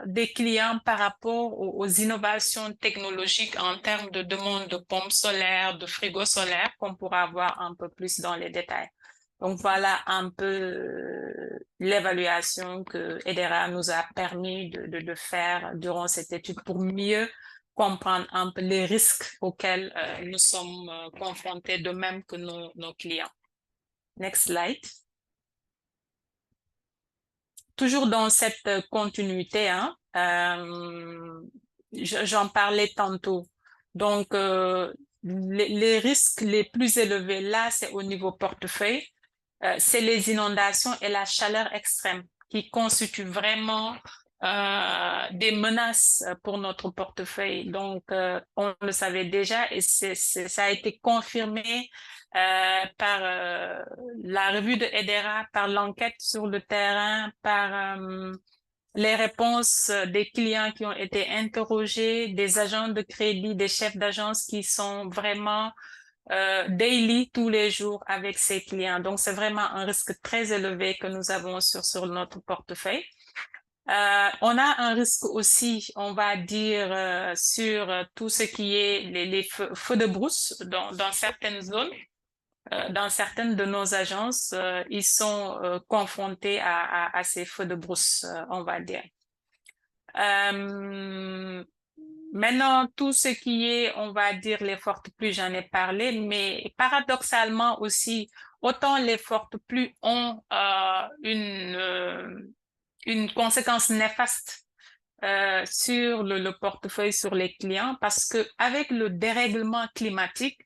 F: des clients par rapport aux innovations technologiques en termes de demande de pompes solaires, de frigos solaires, qu'on pourra voir un peu plus dans les détails. Donc voilà un peu l'évaluation que EDERA nous a permis de faire durant cette étude pour mieux comprendre un peu les risques auxquels nous sommes confrontés, de même que nos clients. Next slide. Toujours dans cette continuité, j'en parlais tantôt. Donc, les risques les plus élevés là, c'est au niveau portefeuille. C'est les inondations et la chaleur extrême qui constituent vraiment des menaces pour notre portefeuille. Donc, on le savait déjà et ça a été confirmé par la revue de EDERA, par l'enquête sur le terrain, par les réponses des clients qui ont été interrogés, des agents de crédit, des chefs d'agence qui sont vraiment daily, tous les jours avec ces clients. Donc, c'est vraiment un risque très élevé que nous avons sur notre portefeuille. On a un risque aussi, on va dire, sur tout ce qui est les feux de brousse dans certaines zones. Dans certaines de nos agences, ils sont confrontés à ces feux de brousse, on va dire. Maintenant, tout ce qui est, on va dire, les fortes pluies, j'en ai parlé, mais paradoxalement aussi, autant les fortes pluies ont une conséquence néfaste sur le portefeuille, sur les clients, parce que avec le dérèglement climatique,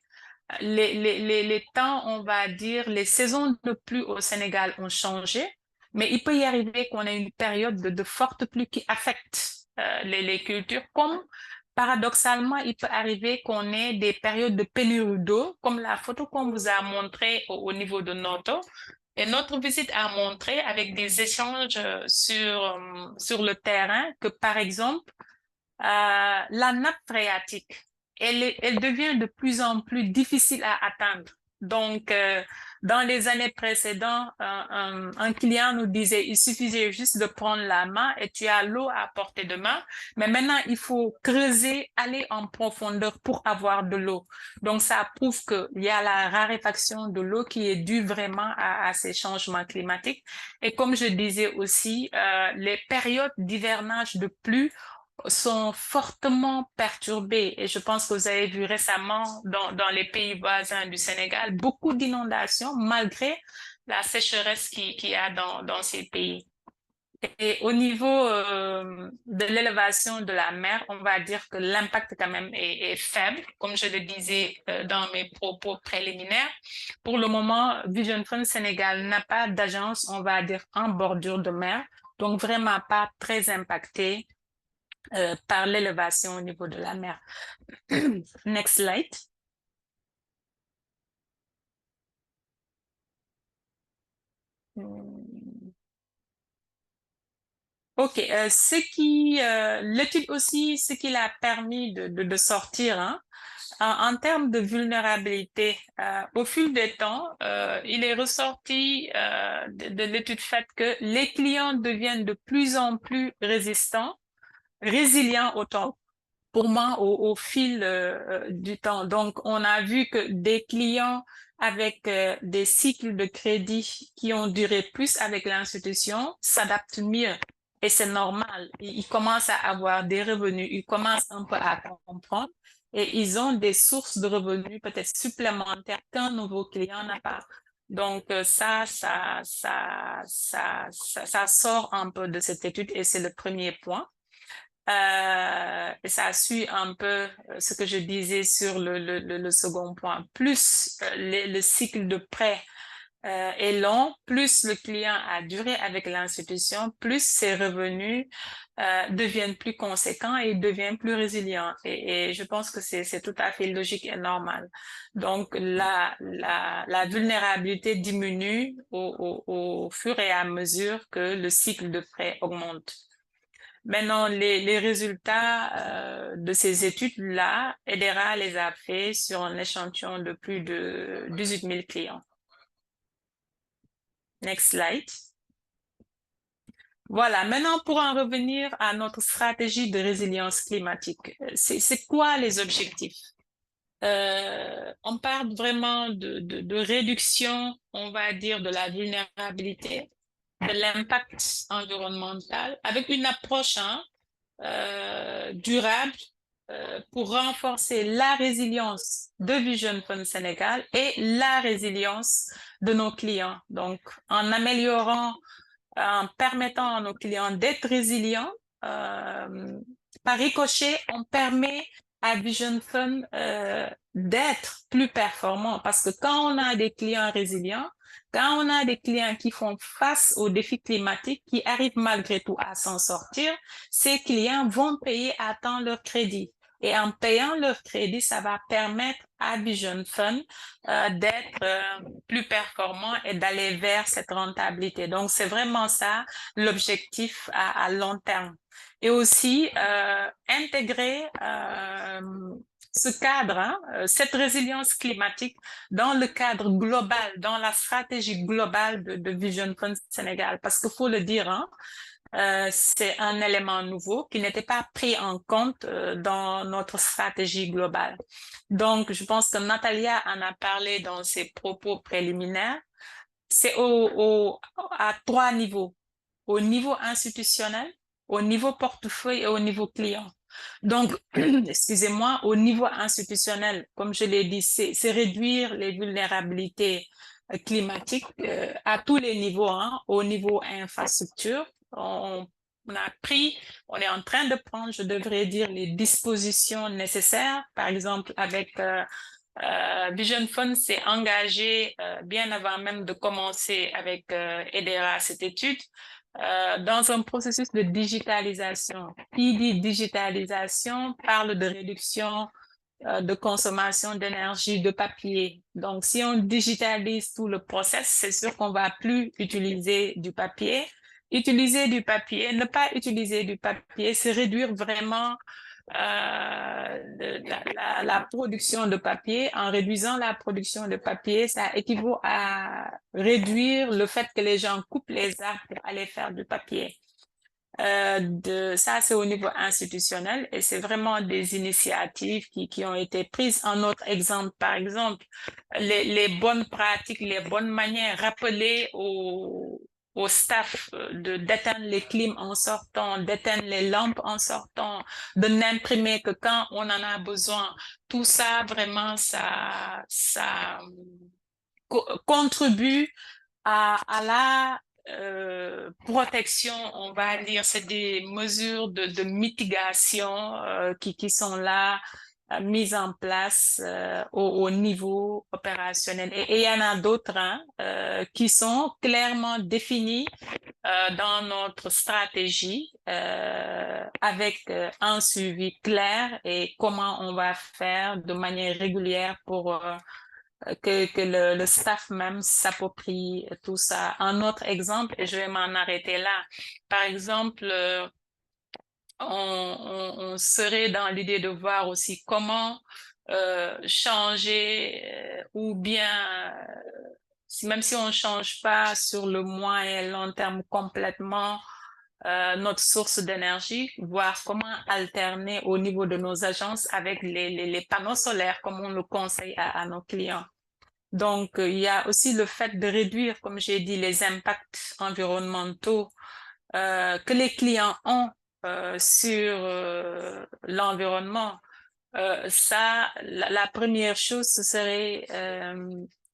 F: les temps, on va dire, les saisons de pluie au Sénégal ont changé. Mais il peut y arriver qu'on ait une période de forte pluie qui affecte les cultures, comme paradoxalement, il peut arriver qu'on ait des périodes de pénurie d'eau, comme la photo qu'on vous a montrée au niveau de Noto. Et notre visite a montré avec des échanges sur le terrain que, par exemple, la nappe phréatique, elle devient de plus en plus difficile à atteindre. Donc, dans les années précédentes, un client nous disait, il suffisait juste de prendre la main et tu as l'eau à portée de main. Mais maintenant, il faut creuser, aller en profondeur pour avoir de l'eau. Donc, ça prouve qu'il y a la raréfaction de l'eau qui est due vraiment à ces changements climatiques. Et comme je disais aussi, les périodes d'hivernage de pluie sont fortement perturbés. Et je pense que vous avez vu récemment dans les pays voisins du Sénégal, beaucoup d'inondations malgré la sécheresse qu'il y a dans ces pays. Et au niveau de l'élévation de la mer, on va dire que l'impact quand même est faible, comme je le disais dans mes propos préliminaires. Pour le moment, Vision Fund Sénégal n'a pas d'agence, on va dire, en bordure de mer, donc vraiment pas très impacté par l'élévation au niveau de la mer. Next slide. OK, l'étude aussi, ce qui l'a permis de sortir, hein, en termes de vulnérabilité, au fil des temps, il est ressorti de l'étude faite que les clients deviennent de plus en plus résilients autant. Pour moi, au fil du temps. Donc, on a vu que des clients avec des cycles de crédit qui ont duré plus avec l'institution s'adaptent mieux. Et c'est normal. Ils commencent à avoir des revenus, ils commencent un peu à comprendre et ils ont des sources de revenus peut-être supplémentaires qu'un nouveau client n'a pas. Donc, ça sort un peu de cette étude et c'est le premier point. Et ça suit un peu ce que je disais sur le second point. Plus le cycle de prêt est long, plus le client a duré avec l'institution, plus ses revenus deviennent plus conséquents et deviennent plus résilients. Et je pense que c'est tout à fait logique et normal. Donc, la vulnérabilité diminue au fur et à mesure que le cycle de prêt augmente. Maintenant, les résultats de ces études-là, EDERA les a fait sur un échantillon de plus de 18 000 clients. Next slide. Voilà, maintenant pour en revenir à notre stratégie de résilience climatique, c'est quoi les objectifs? On parle vraiment de réduction, on va dire, de la vulnérabilité, de l'impact environnemental, avec une approche durable pour renforcer la résilience de Vision Fund Sénégal et la résilience de nos clients. Donc, en améliorant, en permettant à nos clients d'être résilients, par ricochet, on permet à Vision Fund d'être plus performant parce que quand on a des clients résilients, quand on a des clients qui font face aux défis climatiques, qui arrivent malgré tout à s'en sortir, ces clients vont payer à temps leur crédit. Et en payant leur crédit, ça va permettre à Vision Fund d'être plus performant et d'aller vers cette rentabilité. Donc, c'est vraiment ça l'objectif à long terme. Et aussi intégrer ce cadre, cette résilience climatique dans le cadre global, dans la stratégie globale de Vision Fund Sénégal. Parce qu'il faut le dire, c'est un élément nouveau qui n'était pas pris en compte dans notre stratégie globale. Donc, je pense que Natalia en a parlé dans ses propos préliminaires. C'est à 3 niveaux. Au niveau institutionnel, au niveau portefeuille et au niveau client. Donc, excusez-moi, au niveau institutionnel, comme je l'ai dit, c'est réduire les vulnérabilités climatiques à tous les niveaux, au niveau infrastructure. On est en train de prendre, je devrais dire, les dispositions nécessaires, par exemple avec Vision Fund s'est engagé bien avant même de commencer avec EDERA cette étude dans un processus de digitalisation. Qui dit digitalisation parle de réduction de consommation d'énergie de papier. Donc, si on digitalise tout le process, c'est sûr qu'on va plus utiliser du papier. Utiliser du papier, ne pas utiliser du papier, c'est réduire vraiment la production de papier. En réduisant la production de papier, ça équivaut à réduire le fait que les gens coupent les arbres pour aller faire du papier. Ça, c'est au niveau institutionnel et c'est vraiment des initiatives qui ont été prises. Un autre exemple, par exemple, les bonnes pratiques, les bonnes manières, rappeler au staff d'éteindre les clims en sortant, d'éteindre les lampes en sortant, de n'imprimer que quand on en a besoin. Tout ça, vraiment, ça contribue à la protection, on va dire, c'est des mesures de mitigation qui sont là, mises en place au niveau opérationnel. Et il y en a d'autres qui sont clairement définis dans notre stratégie avec un suivi clair et comment on va faire de manière régulière pour que le staff même s'approprie tout ça. Un autre exemple, et je vais m'en arrêter là. Par exemple, on serait dans l'idée de voir aussi comment changer ou bien, même si on ne change pas sur le moyen et long terme complètement notre source d'énergie, voir comment alterner au niveau de nos agences avec les panneaux solaires, comme on le conseille à nos clients. Donc, il y a aussi le fait de réduire, comme j'ai dit, les impacts environnementaux que les clients ont sur l'environnement. La première chose, ce serait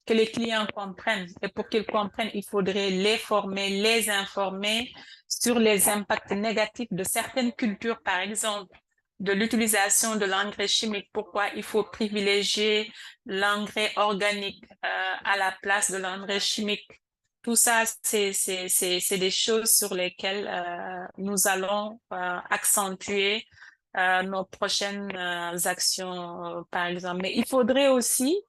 F: que les clients comprennent. Et pour qu'ils comprennent, il faudrait les former, les informer sur les impacts négatifs de certaines cultures, par exemple, de l'utilisation de l'engrais chimique, pourquoi il faut privilégier l'engrais organique à la place de l'engrais chimique. Tout ça, c'est des choses sur lesquelles nous allons accentuer nos prochaines actions, par exemple. Mais il faudrait aussi,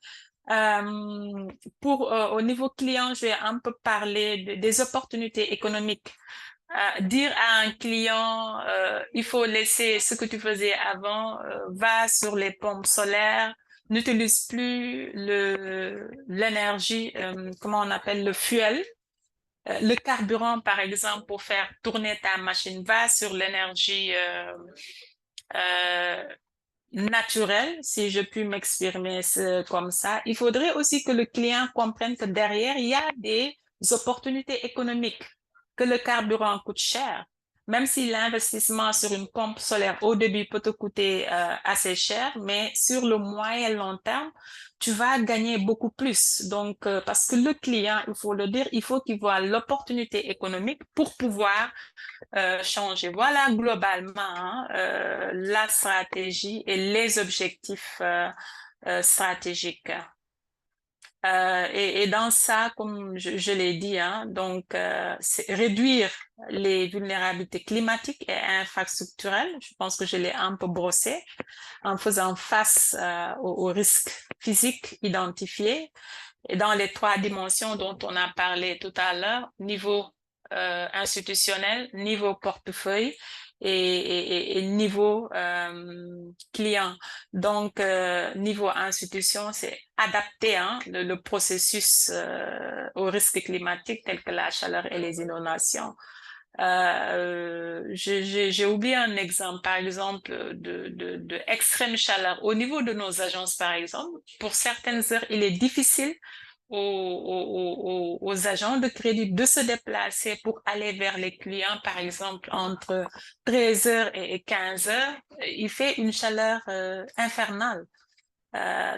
F: au niveau client, je vais un peu parler des opportunités économiques. Dire à un client, il faut laisser ce que tu faisais avant, va sur les pompes solaires, n'utilise plus l'énergie, comment on appelle, le fuel. Le carburant, par exemple, pour faire tourner ta machine, va sur l'énergie naturelle, si je puis m'exprimer comme ça. Il faudrait aussi que le client comprenne que derrière, il y a des opportunités économiques, que le carburant coûte cher. Même si l'investissement sur une pompe solaire au début peut te coûter assez cher, mais sur le moyen et long terme, tu vas gagner beaucoup plus. Donc, parce que le client, il faut le dire, il faut qu'il voit l'opportunité économique pour pouvoir changer. Voilà globalement la stratégie et les objectifs stratégiques. Et dans ça, comme je l'ai dit, donc c'est réduire les vulnérabilités climatiques et infrastructurelles. Je pense que je l'ai un peu brossé en faisant face aux risques physiques identifiés et dans les 3 dimensions dont on a parlé tout à l'heure, niveau institutionnel, niveau portefeuille et niveau client. Donc, niveau institution, c'est adapter le processus aux risques climatiques tels que la chaleur et les inondations. J'ai oublié un exemple, par exemple, de extrême chaleur. Au niveau de nos agences, par exemple, pour certaines heures, il est difficile aux agents de crédit de se déplacer pour aller vers les clients, par exemple, entre 13h et 15h. Il fait une chaleur infernale.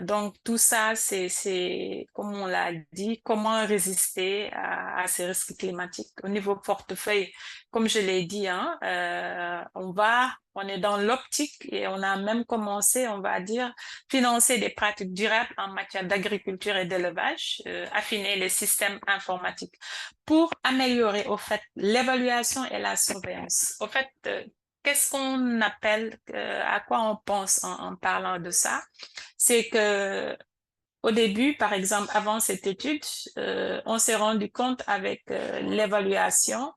F: Donc, tout ça, c'est, comme on l'a dit, comment résister à ces risques climatiques. Au niveau portefeuille, comme je l'ai dit, hein, on est dans l'optique et on a même commencé, on va dire, financer des pratiques durables en matière d'agriculture et d'élevage, affiner les systèmes informatiques pour améliorer, au fait, l'évaluation et la surveillance. Au fait, qu'est-ce qu'on appelle, à quoi on pense en parlant de ça? C'est que au début, par exemple, avant cette étude, on s'est rendu compte avec l'évaluation,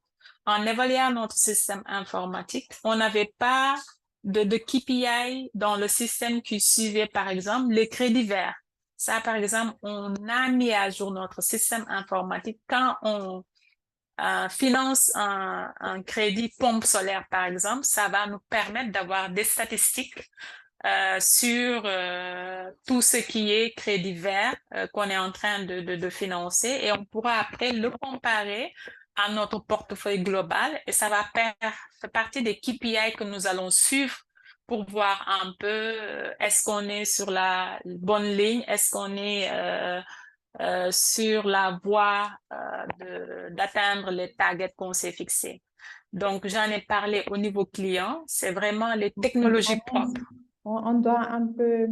F: en évaluant notre système informatique, on n'avait pas de KPI dans le système qui suivait, par exemple, les crédits verts. Ça, par exemple, on a mis à jour notre système informatique quand on finance un crédit pompe solaire, par exemple, ça va nous permettre d'avoir des statistiques sur tout ce qui est crédit vert qu'on est en train de financer et on pourra après le comparer à notre portefeuille global et ça va faire partie des KPI que nous allons suivre pour voir un peu est-ce qu'on est sur la bonne ligne, est-ce qu'on est sur la voie d'atteindre les targets qu'on s'est fixés. Donc, j'en ai parlé au niveau client, c'est vraiment les technologies propres.
A: On doit un peu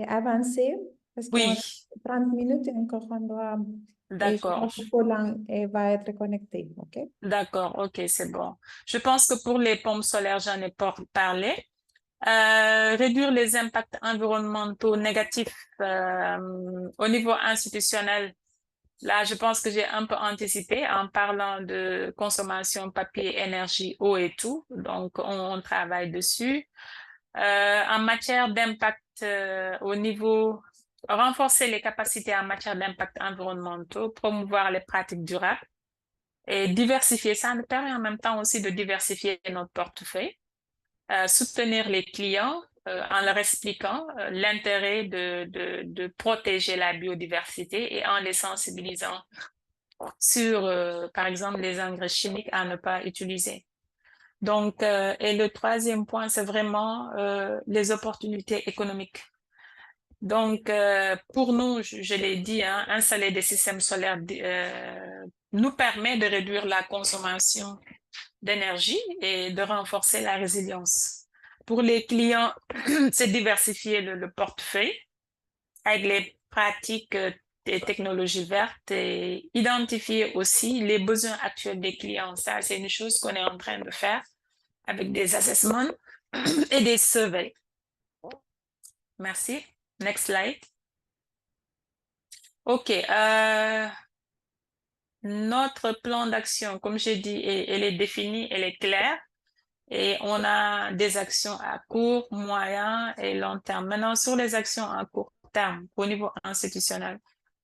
A: avancer parce qu'on
F: Oui,
A: a 30 minutes et encore on doit. Et je
F: d'accord.
A: pense que Pauline va être connecté, ok?
F: D'accord, ok, c'est bon. Je pense que pour les pompes solaires, j'en ai parlé. Réduire les impacts environnementaux négatifs au niveau institutionnel. Là, je pense que j'ai un peu anticipé en parlant de consommation papier, énergie, eau et tout. Donc, on travaille dessus. En matière d'impact au niveau, renforcer les capacités en matière d'impact environnementaux, promouvoir les pratiques durables et diversifier. Ça nous permet en même temps aussi de diversifier notre portefeuille, soutenir les clients en leur expliquant l'intérêt de protéger la biodiversité et en les sensibilisant sur, par exemple, les engrais chimiques à ne pas utiliser. Donc, et le troisième point, c'est vraiment les opportunités économiques. Donc, pour nous, je l'ai dit, hein, installer des systèmes solaires nous permet de réduire la consommation d'énergie et de renforcer la résilience. Pour les clients, c'est diversifier le portefeuille avec les pratiques des technologies vertes et identifier aussi les besoins actuels des clients. Ça, c'est une chose qu'on est en train de faire avec des assessments et des surveys. Merci. Next slide. OK. Notre plan d'action, comme j'ai dit, elle est définie, elle est claire. Et on a des actions à court, moyen et long terme. Maintenant, sur les actions à court terme, au niveau institutionnel,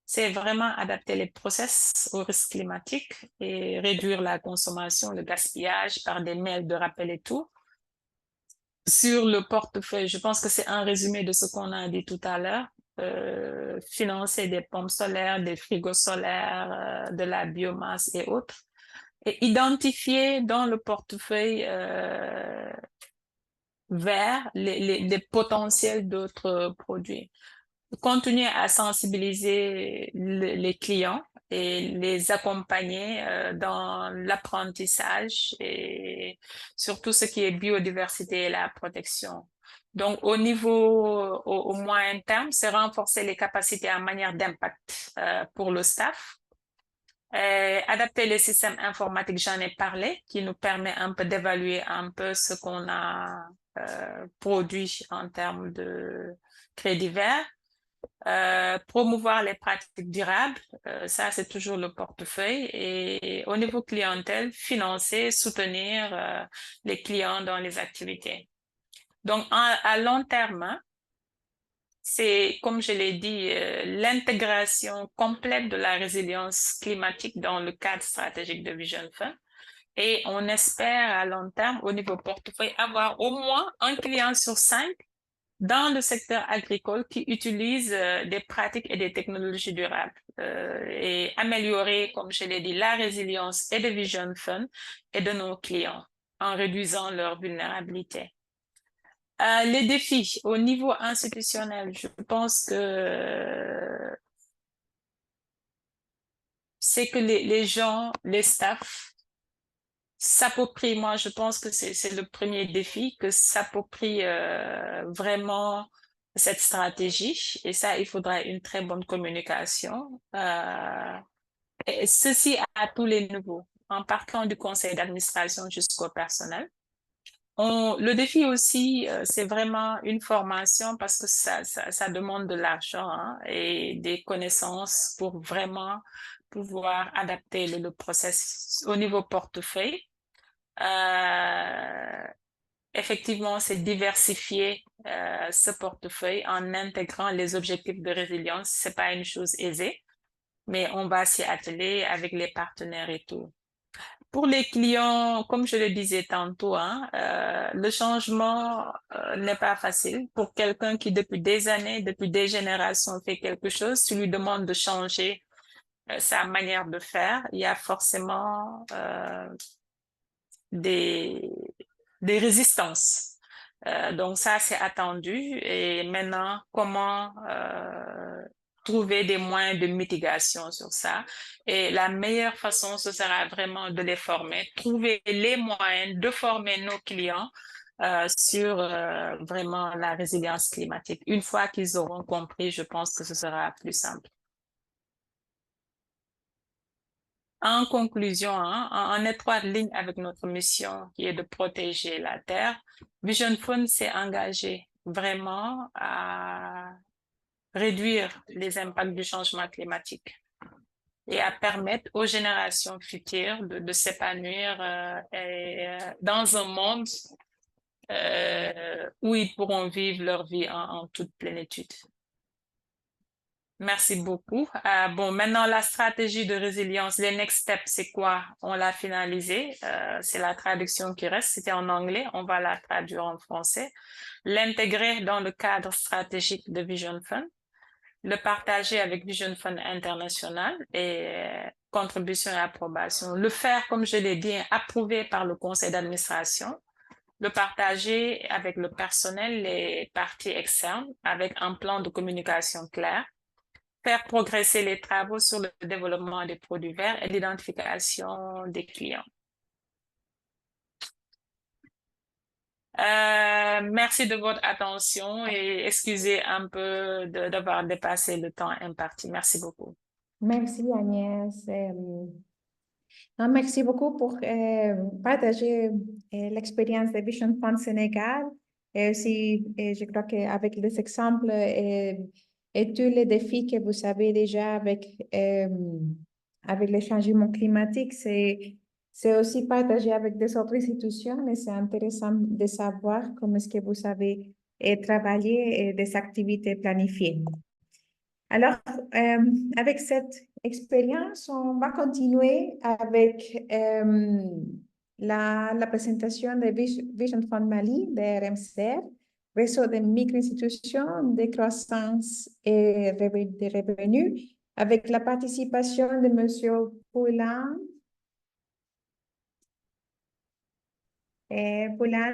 F: c'est vraiment adapter les process aux risques climatiques et réduire la consommation, le gaspillage par des mails de rappel et tout. Sur le portefeuille, je pense que c'est un résumé de ce qu'on a dit tout à l'heure. Financer des pompes solaires, des frigos solaires, de la biomasse et autres. Et identifier dans le portefeuille vers les potentiels d'autres produits. Continuer à sensibiliser les clients et les accompagner dans l'apprentissage et surtout ce qui est biodiversité et la protection. Donc, au niveau, au moyen terme, c'est renforcer les capacités en manière d'impact pour le staff. Adapter les systèmes informatiques, j'en ai parlé, qui nous permet un peu d'évaluer un peu ce qu'on a produit en termes de crédit vert. Promouvoir les pratiques durables, ça c'est toujours le portefeuille. Et au niveau clientèle, financer, soutenir les clients dans les activités. Donc, à long terme, c'est, comme je l'ai dit, l'intégration complète de la résilience climatique dans le cadre stratégique de Vision Fund. Et on espère à long terme, au niveau portefeuille, avoir au moins un client sur 5 dans le secteur agricole qui utilise des pratiques et des technologies durables et améliorer, comme je l'ai dit, la résilience et de Vision Fund et de nos clients en réduisant leur vulnérabilité. Les défis au niveau institutionnel, je pense que c'est que les gens, les staffs, s'approprient, moi je pense que c'est le premier défi, que s'approprient vraiment cette stratégie. Et ça, il faudra une très bonne communication. Et ceci à tous les niveaux, en partant du conseil d'administration jusqu'au personnel. Le défi aussi, c'est vraiment une formation parce que ça demande de l'argent hein, et des connaissances pour vraiment pouvoir adapter le process au niveau portefeuille. Effectivement, c'est diversifier ce portefeuille en intégrant les objectifs de résilience. C'est pas une chose aisée, mais on va s'y atteler avec les partenaires et tout. Pour les clients, comme je le disais tantôt, hein, le changement n'est pas facile. Pour quelqu'un qui, depuis des années, depuis des générations, fait quelque chose, tu lui demandes de changer sa manière de faire, il y a forcément des résistances. Donc ça, c'est attendu. Et maintenant, comment trouver des moyens de mitigation sur ça. Et la meilleure façon, ce sera vraiment de les former, trouver les moyens de former nos clients sur vraiment la résilience climatique. Une fois qu'ils auront compris, je pense que ce sera plus simple. En conclusion, hein, en étroite ligne avec notre mission qui est de protéger la Terre, Vision Fund s'est engagé vraiment à réduire les impacts du changement climatique et à permettre aux générations futures de s'épanouir dans un monde où ils pourront vivre leur vie en toute plénitude. Merci beaucoup. Bon, maintenant, la stratégie de résilience, les next steps, c'est quoi? On l'a finalisé. C'est la traduction qui reste. C'était en anglais. On va la traduire en français. L'intégrer dans le cadre stratégique de Vision Fund. Le partager avec Vision Fund International et contribution et approbation. Le faire, comme je l'ai dit, approuvé par le conseil d'administration. Le partager avec le personnel, les parties externes, avec un plan de communication clair. Faire progresser les travaux sur le développement des produits verts et l'identification des clients. Merci de votre attention et excusez un peu d'avoir dépassé le temps imparti. Merci beaucoup.
A: Merci Agnès. Merci beaucoup pour partager l'expérience de Vision Fund Sénégal. Et aussi, je crois qu'avec les exemples et tous les défis que vous savez déjà avec les changements climatiques, c'est aussi partagé avec des autres institutions, mais c'est intéressant de savoir comment est-ce que vous savez travailler des activités planifiées. Alors, avec cette expérience, on va continuer avec la présentation de Vision Fund Mali, de RMCR, réseau de micro-institutions de croissance et de revenus, avec la participation de M. Poulan. Poulan,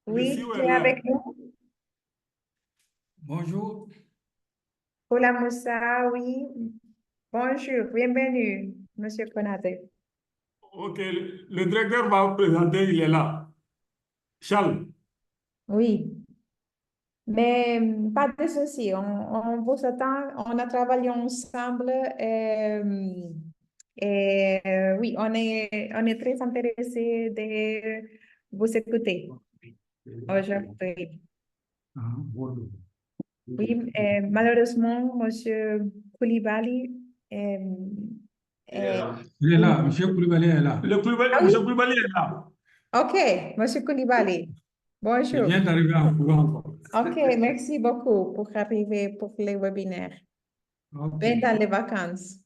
A: oui, tu es avec nous?
G: Bonjour.
A: Hola Moussa, oui. Bonjour, bienvenue, Monsieur Konate.
G: Ok, le directeur va vous présenter, il est là. Charles.
A: Oui, mais pas de souci, on vous attend, on a travaillé ensemble oui, on est très intéressé de vous écouter aujourd'hui. Oui, malheureusement, Monsieur Koulibaly
G: il est là, Monsieur Koulibaly est là. Monsieur Koulibaly est là.
A: Ok, Monsieur Koulibaly, bonjour.
G: Il vient d'arriver en courant.
A: Ok, merci beaucoup pour arriver pour les webinaires.
G: Okay.
A: Pendant les vacances.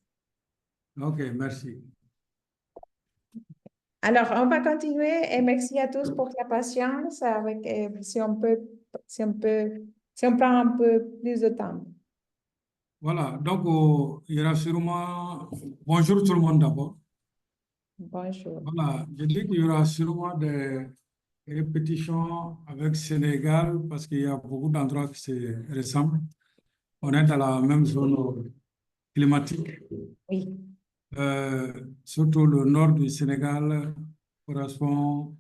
G: Ok, merci.
A: Alors, on va continuer et merci à tous pour la patience avec, si on prend un peu plus de temps.
G: Voilà, donc il y aura sûrement... Bonjour tout le monde d'abord.
A: Bonjour.
G: Voilà, je dis qu'il y aura sûrement répétition avec Sénégal parce qu'il y a beaucoup d'endroits qui se ressemblent. On est dans la même zone climatique.
A: Oui.
G: Surtout le nord du Sénégal correspond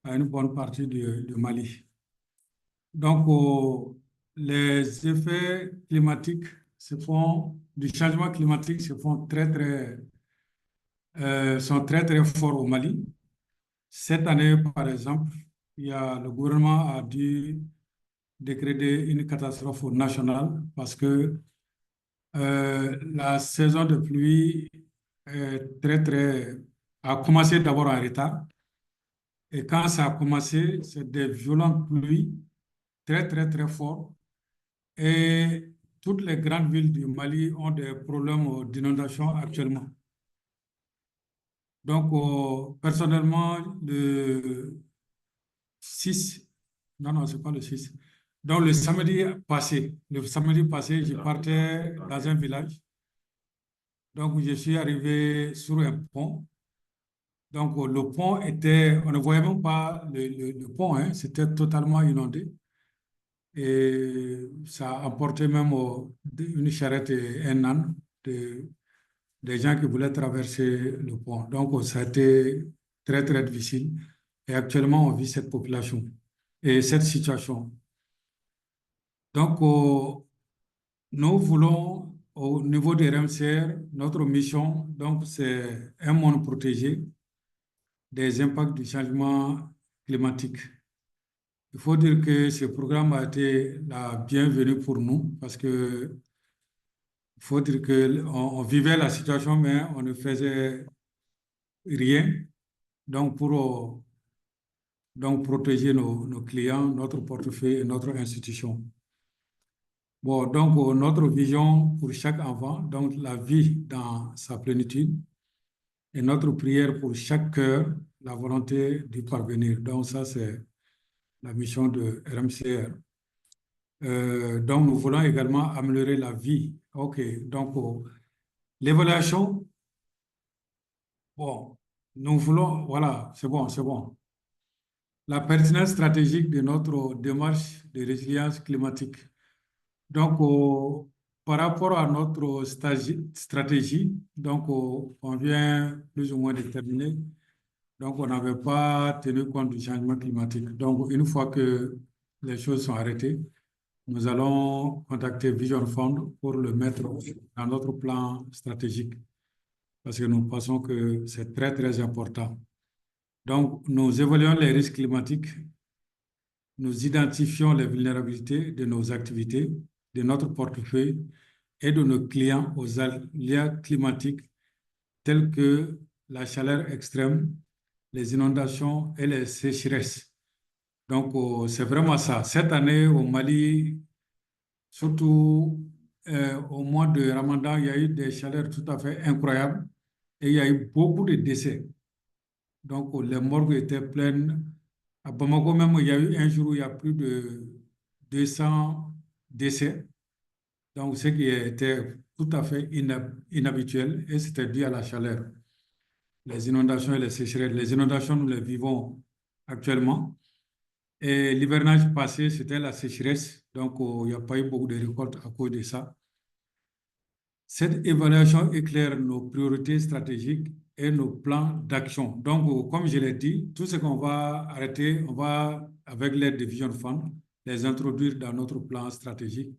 G: à une bonne partie du Mali. Donc, les effets climatiques du changement climatique sont très, très forts au Mali. Cette année, par exemple, le gouvernement a dû décréter une catastrophe nationale parce que la saison de pluie a commencé d'abord en retard. Et quand ça a commencé, c'est des violentes pluies très, très, très fortes. Et toutes les grandes villes du Mali ont des problèmes d'inondation actuellement. Donc, personnellement, le 6, non, c'est pas le 6. Donc, le samedi passé, je partais dans un village. Donc, je suis arrivé sur un pont. Donc, le pont on ne voyait même pas le pont, hein, c'était totalement inondé. Et ça a emporté même une charrette et un âne des gens qui voulaient traverser le pont. Donc, ça a été très, très difficile. Et actuellement, on vit cette population et cette situation. Donc, nous voulons, au niveau des RMCR, notre mission, donc, c'est un monde protégé des impacts du changement climatique. Il faut dire que ce programme a été la bienvenue pour nous parce que il faut dire qu'on vivait la situation, mais on ne faisait rien donc pour protéger nos clients, notre portefeuille et notre institution. Bon, donc notre vision pour chaque enfant, donc la vie dans sa plénitude, et notre prière pour chaque cœur, la volonté d'y parvenir. Donc ça, c'est la mission de RMCR. Donc nous voulons également améliorer la vie. OK, donc l'évaluation, bon, nous voulons, voilà, c'est bon. La pertinence stratégique de notre démarche de résilience climatique. Donc, par rapport à notre stratégie, donc on vient plus ou moins de terminer. Donc, on n'avait pas tenu compte du changement climatique. Donc, une fois que les choses sont arrêtées, nous allons contacter Vision Fund pour le mettre dans notre plan stratégique parce que nous pensons que c'est très, très important. Donc, nous évaluons les risques climatiques, nous identifions les vulnérabilités de nos activités, de notre portefeuille et de nos clients aux aléas climatiques tels que la chaleur extrême, les inondations et les sécheresses. Donc, c'est vraiment ça. Cette année, au Mali, surtout au mois de Ramadan, il y a eu des chaleurs tout à fait incroyables et il y a eu beaucoup de décès. Donc, les morgues étaient pleines. À Bamako même, il y a eu un jour où il y a plus de 200 décès. Donc, ce qui était tout à fait inhabituel et c'était dû à la chaleur. Les inondations et les sécheresses. Les inondations, nous les vivons actuellement. Et l'hivernage passé, c'était la sécheresse. Donc, il n'y a pas eu beaucoup de récoltes à cause de ça. Cette évaluation éclaire nos priorités stratégiques et nos plans d'action. Donc, comme je l'ai dit, tout ce qu'on va arrêter, on va, avec l'aide de Vision Fund, les introduire dans notre plan stratégique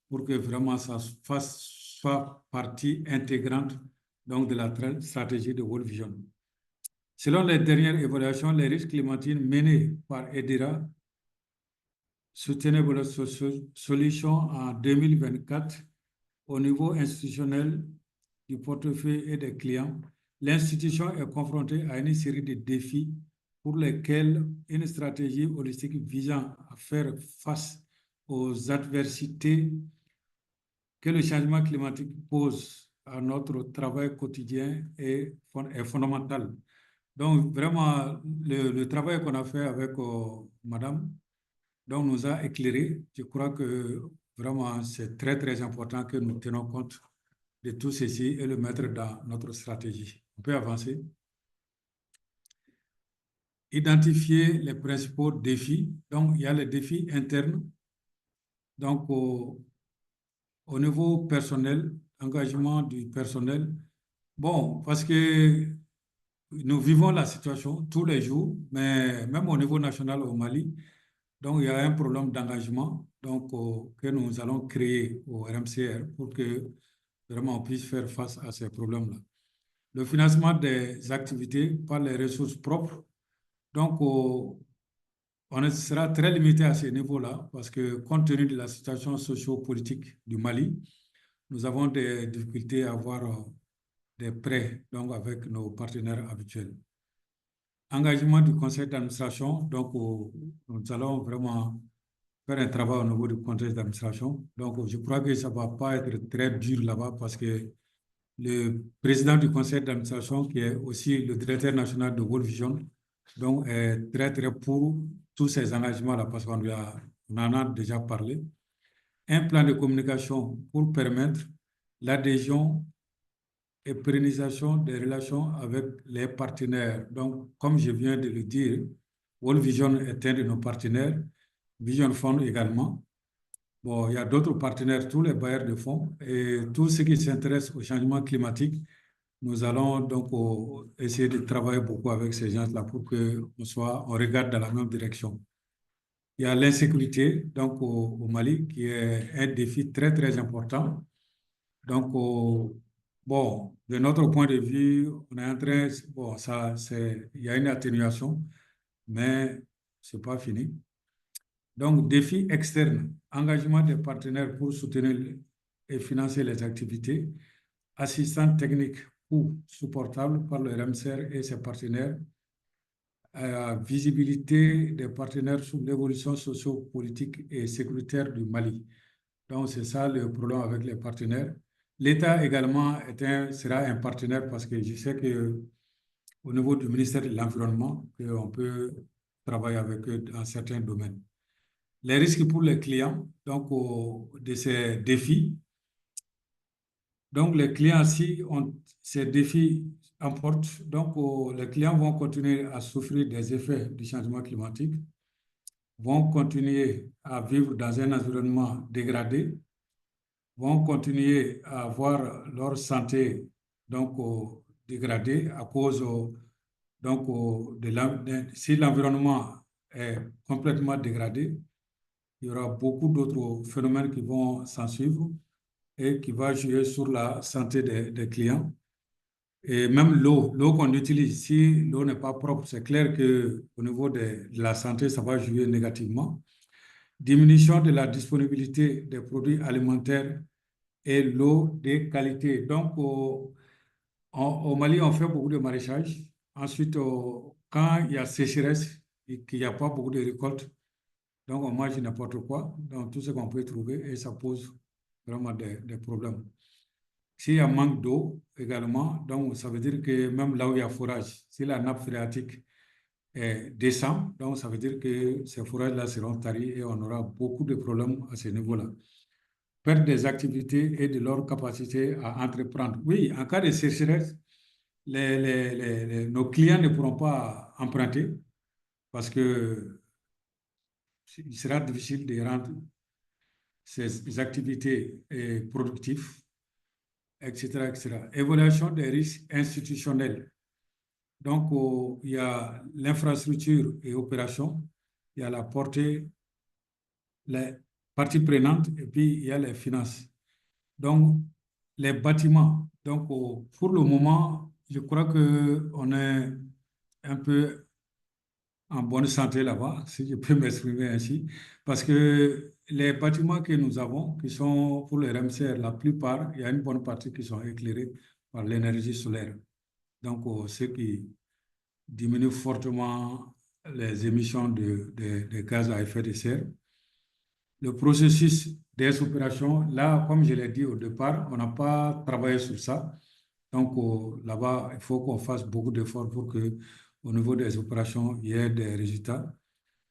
G: pour que vraiment ça soit partie intégrante donc, de la stratégie de World Vision. Selon les dernières évaluations, les risques climatiques menés par EDIRA, Sustainable Solutions en 2024, au niveau institutionnel du portefeuille et des clients, l'institution est confrontée à une série de défis pour lesquels une stratégie holistique visant à faire face aux adversités que le changement climatique pose à notre travail quotidien est fondamental. Donc, vraiment, le travail qu'on a fait avec Madame donc, nous a éclairé. Je crois que vraiment, c'est très, très important que nous tenons compte de tout ceci et le mettre dans notre stratégie. On peut avancer. identifier les principaux défis. Donc, il y a les défis internes. Donc, au niveau personnel, engagement du personnel. Bon, parce que nous vivons la situation tous les jours, mais même au niveau national au Mali, donc il y a un problème d'engagement donc, que nous allons créer au RMCR pour que vraiment on puisse faire face à ces problèmes-là. Le financement des activités par les ressources propres. Donc, on sera très limité à ce niveau-là parce que compte tenu de la situation socio-politique du Mali, nous avons des difficultés à avoir des prêts donc avec nos partenaires habituels. Engagement du conseil d'administration, donc nous allons vraiment faire un travail au niveau du conseil d'administration. Donc je crois que ça ne va pas être très dur là-bas parce que le président du conseil d'administration, qui est aussi le directeur national de World Vision, donc est très très pour tous ces engagements-là parce qu'on en a déjà parlé. Un plan de communication pour permettre l'adhésion et pérennisation des relations avec les partenaires. Donc, comme je viens de le dire, World Vision est un de nos partenaires, Vision Fund également. Bon, il y a d'autres partenaires, tous les bailleurs de fonds et tous ceux qui s'intéressent au changement climatique. Nous allons donc essayer de travailler beaucoup avec ces gens-là pour on regarde dans la même direction. Il y a l'insécurité donc au Mali qui est un défi très, très important. Donc, bon, de notre point de vue, on est en train, bon, il y a une atténuation, mais ce n'est pas fini. Donc, défi externe, engagement des partenaires pour soutenir et financer les activités, assistance technique ou supportable par le RMCR et ses partenaires, visibilité des partenaires sur l'évolution socio-politique et sécuritaire du Mali. Donc, c'est ça le problème avec les partenaires. L'État également sera un partenaire parce que je sais qu'au niveau du ministère de l'Environnement, on peut travailler avec eux dans certains domaines. Les risques pour les clients, donc de ces défis. Donc, les clients, si ces défis emportent, donc les clients vont continuer à souffrir des effets du changement climatique, vont continuer à vivre dans un environnement dégradé, vont continuer à avoir leur santé donc, dégradée à cause donc, si l'environnement est complètement dégradé, il y aura beaucoup d'autres phénomènes qui vont s'en suivre et qui vont jouer sur la santé des clients. Et même l'eau qu'on utilise, si l'eau n'est pas propre, c'est clair qu'au niveau de la santé, ça va jouer négativement. Diminution de la disponibilité des produits alimentaires et l'eau de qualité. Donc, au Mali, on fait beaucoup de maraîchage. Ensuite, quand il y a sécheresse et qu'il n'y a pas beaucoup de récoltes, donc on mange n'importe quoi, donc tout ce qu'on peut trouver, et ça pose vraiment des problèmes. S'il y a manque d'eau également, donc ça veut dire que même là où il y a forage, si la nappe phréatique descend, donc ça veut dire que ces forages-là seront taris et on aura beaucoup de problèmes à ce niveau-là. Perdre des activités et de leur capacité à entreprendre. Oui, en cas de sécheresse, nos clients ne pourront pas emprunter parce que il sera difficile de rendre ces activités productives, etc., etc. Évaluation des risques institutionnels. Donc, il y a l'infrastructure et opération, il y a la portée, les parties prenantes, et puis il y a les finances. Donc, les bâtiments. Donc, pour le moment, je crois qu'on est un peu en bonne santé là-bas, si je peux m'exprimer ainsi, parce que les bâtiments que nous avons, qui sont pour les RMCR, la plupart, il y a une bonne partie qui sont éclairés par l'énergie solaire. Donc, ce qui diminue fortement les émissions de gaz à effet de serre. Le processus des opérations, là, comme je l'ai dit au départ, on n'a pas travaillé sur ça. Donc, là-bas, il faut qu'on fasse beaucoup d'efforts pour que, au niveau des opérations, il y ait des résultats.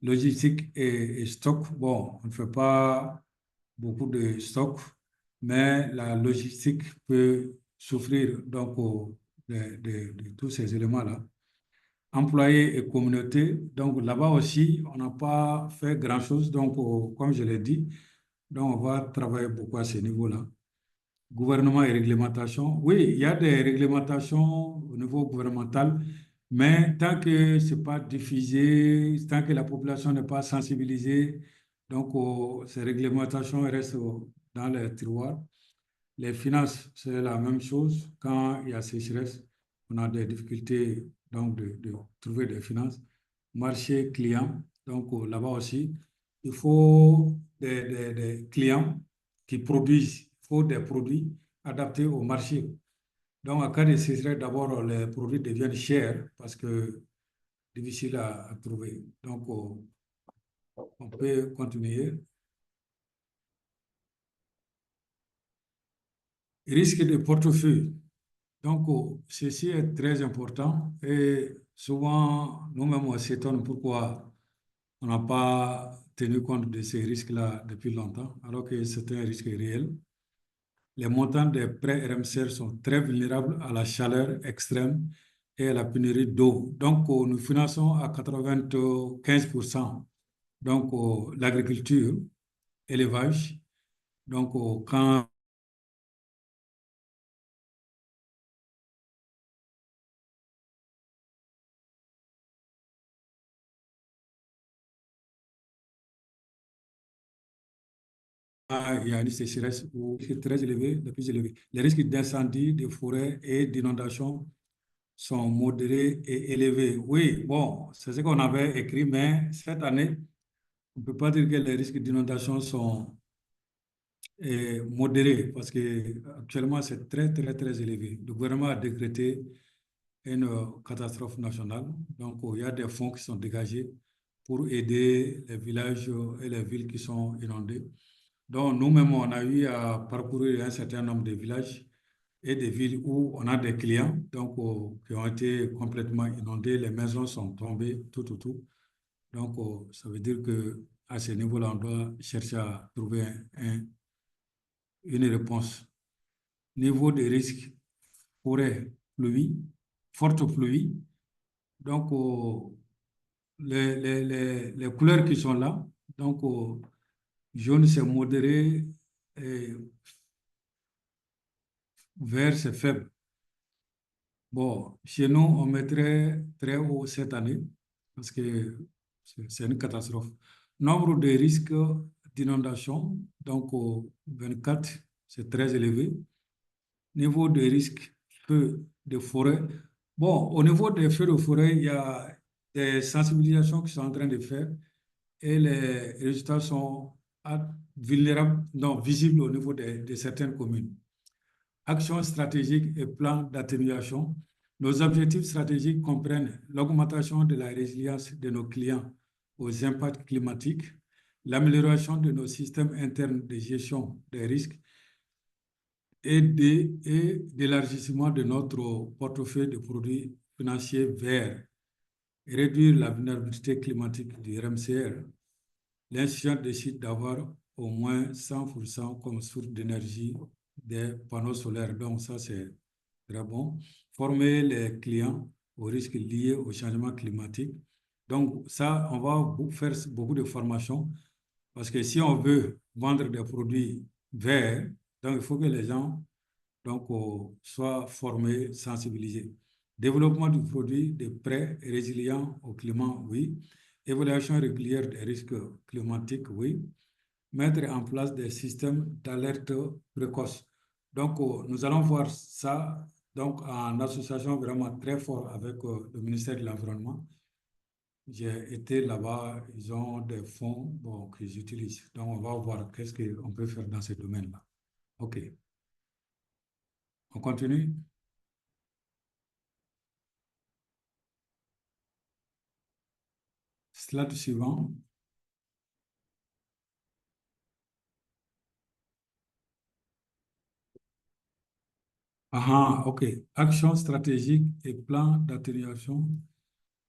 G: Logistique et stock, bon, on ne fait pas beaucoup de stock, mais la logistique peut souffrir donc, de tous ces éléments-là. employés et communauté. Donc là-bas aussi, on n'a pas fait grand-chose. Donc, comme je l'ai dit, donc on va travailler beaucoup à ce niveau-là. Gouvernement et réglementation. Oui, il y a des réglementations au niveau gouvernemental, mais tant que ce n'est pas diffusé, tant que la population n'est pas sensibilisée, donc ces réglementations restent dans les tiroirs. Les finances, c'est la même chose. Quand il y a sécheresse, on a des difficultés donc, de trouver des finances. Marché client, donc là-bas aussi, il faut des clients qui produisent, il faut des produits adaptés au marché. Donc, en cas de sécheresse, d'abord, les produits deviennent chers parce que difficiles à trouver. Donc, on peut continuer. Risque de portefeuille. Donc, ceci est très important et souvent, nous-mêmes, on s'étonne pourquoi on n'a pas tenu compte de ces risques-là depuis longtemps, alors que c'est un risque réel. Les montants des prêts RMCR sont très vulnérables à la chaleur extrême et à la pénurie d'eau. Donc, nous finançons à 95% donc, l'agriculture, élevage. Donc, quand il y a une sécheresse ou c'est très élevé, le plus élevé. Les risques d'incendie, de forêt et d'inondation sont modérés et élevés. Oui, bon, c'est ce qu'on avait écrit, mais cette année, on ne peut pas dire que les risques d'inondation sont modérés parce qu'actuellement, c'est très, très, très élevé. Le gouvernement a décrété une catastrophe nationale. Donc, il y a des fonds qui sont dégagés pour aider les villages et les villes qui sont inondées. Donc, nous-mêmes, on a eu à parcourir un certain nombre de villages et des villes où on a des clients donc, qui ont été complètement inondés, les maisons sont tombées, tout. Donc, ça veut dire qu'à ce niveau-là, on doit chercher à trouver une réponse. Niveau de risque, forêt, pluie, forte pluie. Donc, les couleurs qui sont là, donc, jaune, c'est modéré, et vert, c'est faible. Bon, chez nous, on mettrait très haut cette année parce que c'est une catastrophe. Nombre de risques d'inondation, donc 24, c'est très élevé. Niveau de risque, feux de forêt. Bon, au niveau des feux de forêt, il y a des sensibilisations qui sont en train de faire et les résultats sont vulnérables, non, visibles au niveau de certaines communes. Actions stratégiques et plans d'atténuation. Nos objectifs stratégiques comprennent l'augmentation de la résilience de nos clients aux impacts climatiques, l'amélioration de nos systèmes internes de gestion des risques et d'élargissement de notre portefeuille de produits financiers verts, réduire la vulnérabilité climatique du RMCR. L'institution décide d'avoir au moins 100% comme source d'énergie des panneaux solaires. Donc, ça, c'est très bon. Former les clients aux risques liés au changement climatique. Donc, ça, on va faire beaucoup de formations parce que si on veut vendre des produits verts, donc il faut que les gens donc, soient formés, sensibilisés. Développement du produit de prêts résilients au climat, oui. Évaluation régulière des risques climatiques, oui. Mettre en place des systèmes d'alerte précoce. Donc, nous allons voir ça donc, en association vraiment très forte avec le ministère de l'Environnement. J'ai été là-bas, ils ont des fonds bon, qu'ils utilisent. Donc, on va voir qu'est-ce qu'on peut faire dans ce domaine-là. OK. On continue? Slide suivant. Ah, OK. Action stratégique et plan d'atténuation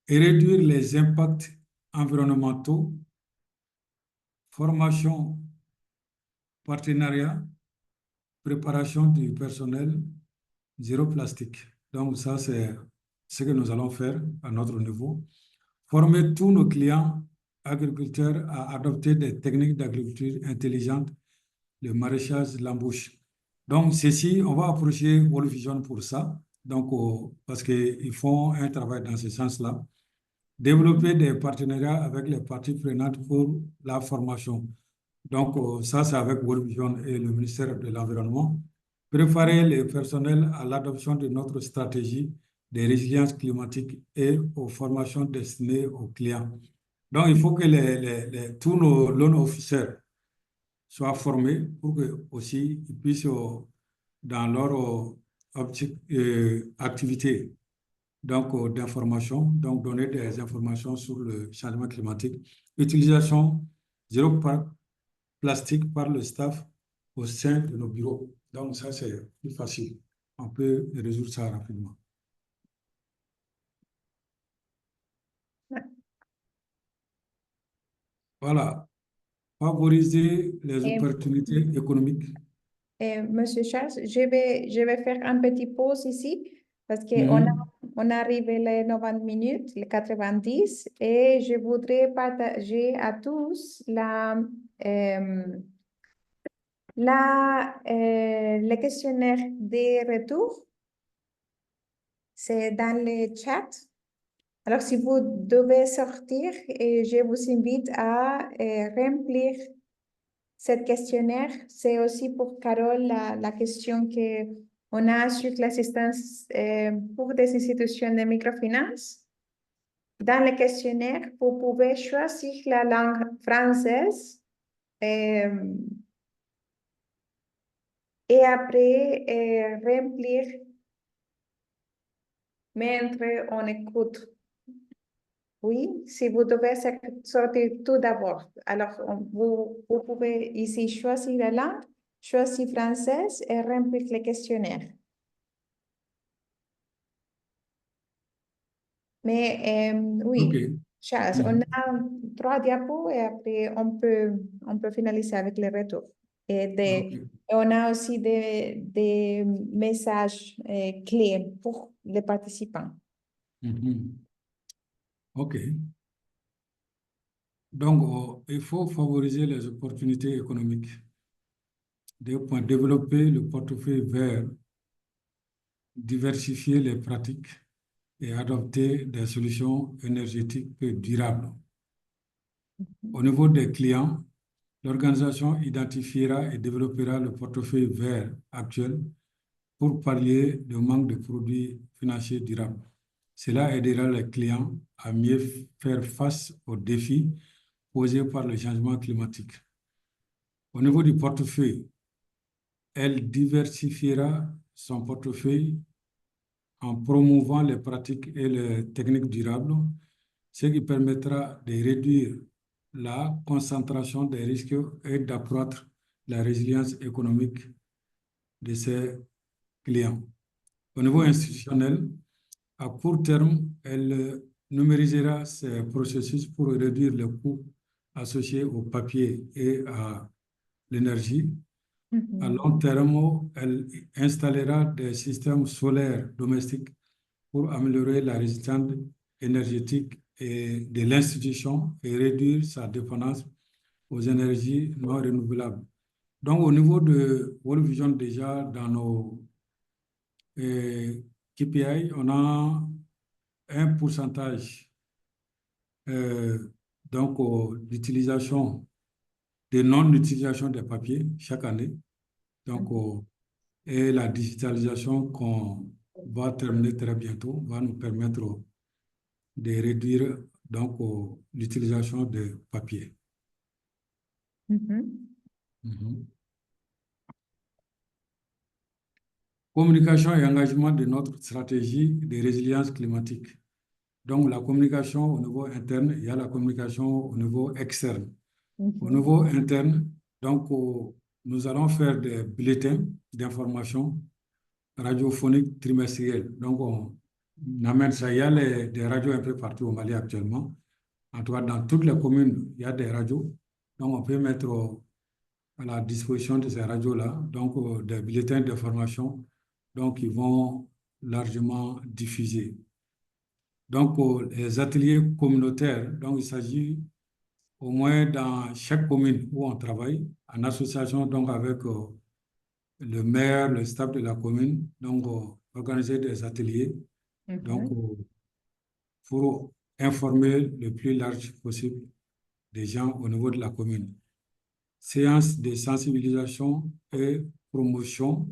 G: et réduire les impacts environnementaux, formation, partenariat, préparation du personnel, zéro plastique. Donc, ça, c'est ce que nous allons faire à notre niveau, former tous nos clients agriculteurs à adopter des techniques d'agriculture intelligente, le maraîchage, l'embauche. Donc, ceci, on va approcher World Vision pour ça, donc, parce qu'ils font un travail dans ce sens-là. Développer des partenariats avec les parties prenantes pour la formation. Donc, ça, c'est avec World Vision et le ministère de l'Environnement. Préparer les personnels à l'adoption de notre stratégie de résilience climatique et aux formations destinées aux clients. Donc, il faut que tous nos loan officers soient formés pour que aussi ils puissent, dans leur activité d'information, donc donner des informations sur le changement climatique, utilisation zéro plastique par le staff au sein de nos bureaux. Donc, ça, c'est plus facile. On peut résoudre ça rapidement. Voilà. Favoriser les opportunités économiques.
A: Monsieur Charles, je vais faire un petit pause ici parce qu'on arrive les 90 minutes, les 90, et je voudrais partager à tous le questionnaire des retours. C'est dans le chat. Alors, si vous devez sortir, je vous invite à remplir ce questionnaire. C'est aussi pour Carole la question qu'on a sur l'assistance pour des institutions de microfinance. Dans le questionnaire, vous pouvez choisir la langue française et après remplir mais on écoute. Oui, si vous devez sortir tout d'abord. Alors, vous pouvez ici choisir la langue, choisir française et remplir le questionnaire. Mais oui,
G: Okay.
A: Charles, on a 3 diapos et après on peut finaliser avec les retours. Et on a aussi des messages clés pour les participants.
G: OK. Donc, il faut favoriser les opportunités économiques. 2 points. Développer le portefeuille vert, diversifier les pratiques et adopter des solutions énergétiques durables. Au niveau des clients, l'organisation identifiera et développera le portefeuille vert actuel pour pallier le manque de produits financiers durables. Cela aidera les clients à mieux faire face aux défis posés par le changement climatique. Au niveau du portefeuille, elle diversifiera son portefeuille en promouvant les pratiques et les techniques durables, ce qui permettra de réduire la concentration des risques et d'accroître la résilience économique de ses clients. Au niveau institutionnel, à court terme, elle numérisera ses processus pour réduire les coûts associés au papier et à l'énergie. À long terme, elle installera des systèmes solaires domestiques pour améliorer la résistance énergétique de l'institution et réduire sa dépendance aux énergies non renouvelables. Donc, au niveau de World Vision, déjà, dans nos KPI, on a un pourcentage d'utilisation, de non-utilisation des papiers chaque année. Donc, et la digitalisation qu'on va terminer très bientôt va nous permettre de réduire l'utilisation de papier. Communication et engagement de notre stratégie de résilience climatique. Donc, la communication au niveau interne, il y a la communication au niveau externe. Au niveau interne, donc, nous allons faire des bulletins d'information radiophoniques trimestriels. Donc, on amène ça. Il y a des radios un peu partout au Mali actuellement. En tout cas, dans toutes les communes, il y a des radios. Donc, on peut mettre à la disposition de ces radios-là, donc des bulletins d'information, donc ils vont largement diffuser. Donc, les ateliers communautaires, donc il s'agit au moins dans chaque commune où on travaille, en association donc avec le maire, le staff de la commune, donc organiser des ateliers donc, pour informer le plus large possible des gens au niveau de la commune. Séances de sensibilisation et promotion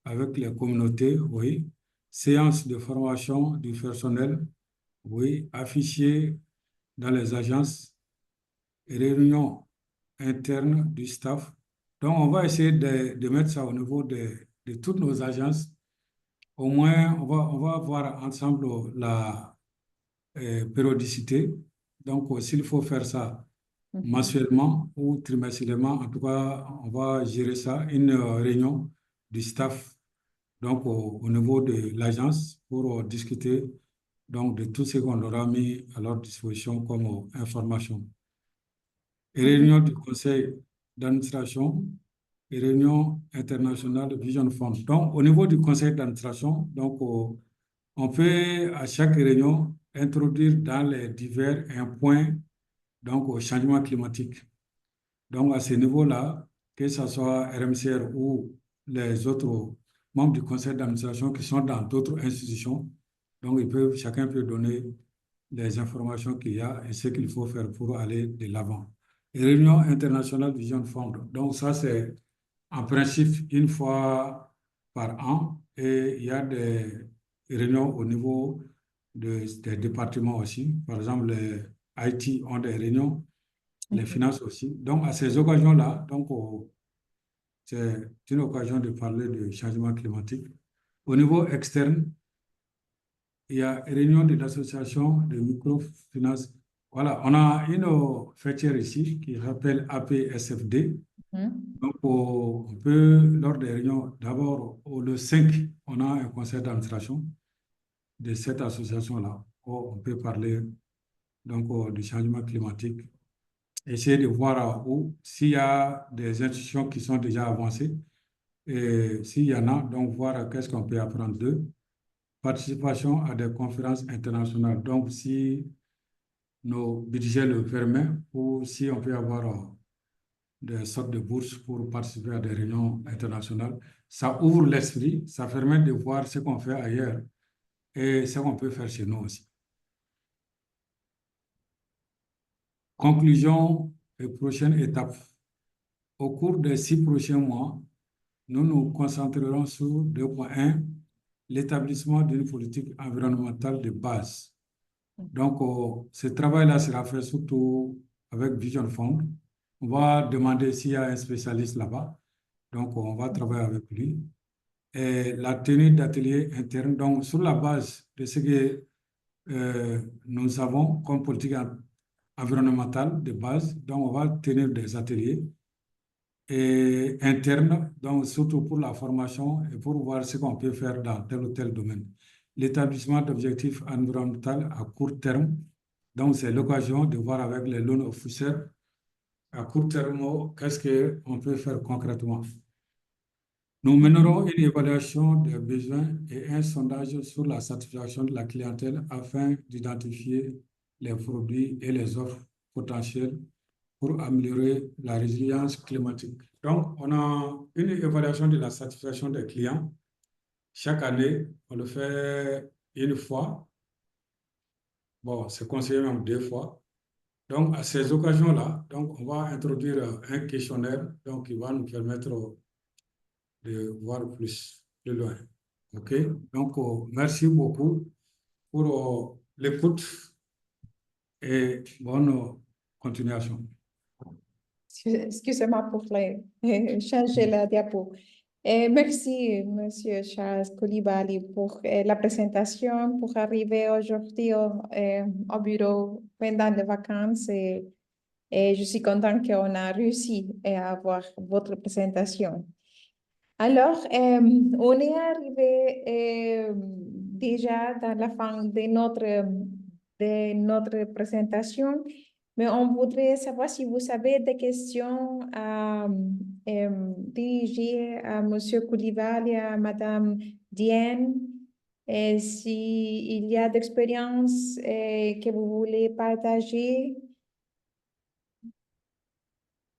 G: avec les communautés, oui. Séances de formation du personnel, oui. Affichés dans les agences, réunions internes du staff. Donc, on va essayer de mettre ça au niveau de toutes nos agences. Au moins, on va voir ensemble la périodicité. Donc, s'il faut faire ça mensuellement ou trimestriellement, en tout cas, on va gérer ça, une réunion du staff donc au niveau de l'agence pour discuter donc, de tout ce qu'on aura mis à leur disposition comme information. Et réunion du conseil d'administration et réunion internationale Vision Fund. Donc, au niveau du conseil d'administration, donc, on peut à chaque réunion introduire dans les divers un point donc, au changement climatique. Donc, à ce niveau-là, que ce soit RMCR ou les autres membres du conseil d'administration qui sont dans d'autres institutions, donc chacun peut donner les informations qu'il y a et ce qu'il faut faire pour aller de l'avant. Réunion internationale Vision Fund. Donc, ça, c'est en principe une fois par an et il y a des réunions au niveau des départements aussi. Par exemple, les IT ont des réunions, les finances aussi. Donc, à ces occasions-là, donc, c'est une occasion de parler de changement climatique. Au niveau externe, il y a une réunion de l'association de microfinance. Voilà, on a une fêtière ici qui s'appelle APSFD. Donc, on peut, lors des réunions, d'abord, le 5, on a un conseil d'administration de cette association-là. On peut parler donc, du changement climatique. Essayer de voir où, s'il y a des institutions qui sont déjà avancées, et s'il y en a, donc voir qu'est-ce qu'on peut apprendre d'eux. Participation à des conférences internationales. Donc, si nos budgets le permettent ou si on peut avoir des sortes de bourses pour participer à des réunions internationales, ça ouvre l'esprit, ça permet de voir ce qu'on fait ailleurs et ce qu'on peut faire chez nous aussi. Conclusion et prochaine étape. Au cours des 6 prochains mois, nous nous concentrerons sur 2.1, l'établissement d'une politique environnementale de base. Donc, ce travail-là sera fait surtout avec Vision Fund. On va demander s'il y a un spécialiste là-bas. Donc, on va travailler avec lui. Et la tenue d'ateliers internes, donc sur la base de ce que nous avons comme politique environnementale de base, donc on va tenir des ateliers et internes, donc surtout pour la formation et pour voir ce qu'on peut faire dans tel ou tel domaine. L'établissement d'objectifs environnementaux à court terme, donc c'est l'occasion de voir avec les loan officers à court terme qu'est-ce qu'on peut faire concrètement. Nous mènerons une évaluation des besoins et un sondage sur la satisfaction de la clientèle afin d'identifier les produits et les offres potentielles pour améliorer la résilience climatique. Donc, on a une évaluation de la satisfaction des clients. Chaque année, on le fait une fois. Bon, c'est conseillé même 2 fois. Donc, à ces occasions-là, donc, on va introduire un questionnaire donc, qui va nous permettre de voir plus loin. OK? Donc, merci beaucoup pour l'écoute et bonne continuation.
A: Excusez-moi pour changer la diapo. Merci, Monsieur Charles Coulibaly, pour la présentation, pour arriver aujourd'hui au bureau pendant les vacances. Et je suis contente qu'on a réussi à avoir votre présentation. Alors, on est arrivé déjà dans la fin de notre présentation, mais on voudrait savoir si vous avez des questions dirigées à M. Coulibaly et à Mme Diane. Et s'il y a d'expériences que vous voulez partager,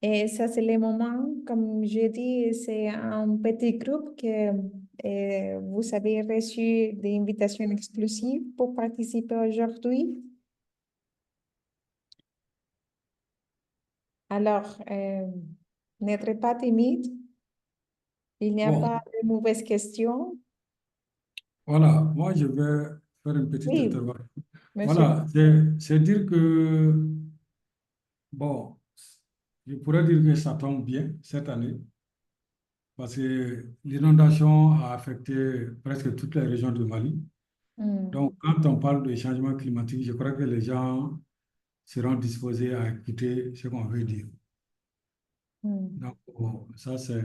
A: et ça, c'est le moment, comme je dis, c'est un petit groupe que vous avez reçu des invitations exclusives pour participer aujourd'hui. Alors, n'êtes pas timide. Il n'y a
G: Bon,
A: pas de mauvaises questions.
G: voilà, moi je vais faire une petite
A: Oui,
G: intervention.
A: monsieur.
G: Voilà, c'est dire que, bon, je pourrais dire que ça tombe bien cette année parce que l'inondation a affecté presque toutes les régions du Mali.
A: Mm,
G: Donc, quand on parle de changement climatique, je crois que les gens seront disposés à écouter ce qu'on veut dire.
A: mm.
G: Donc, bon, ça, c'est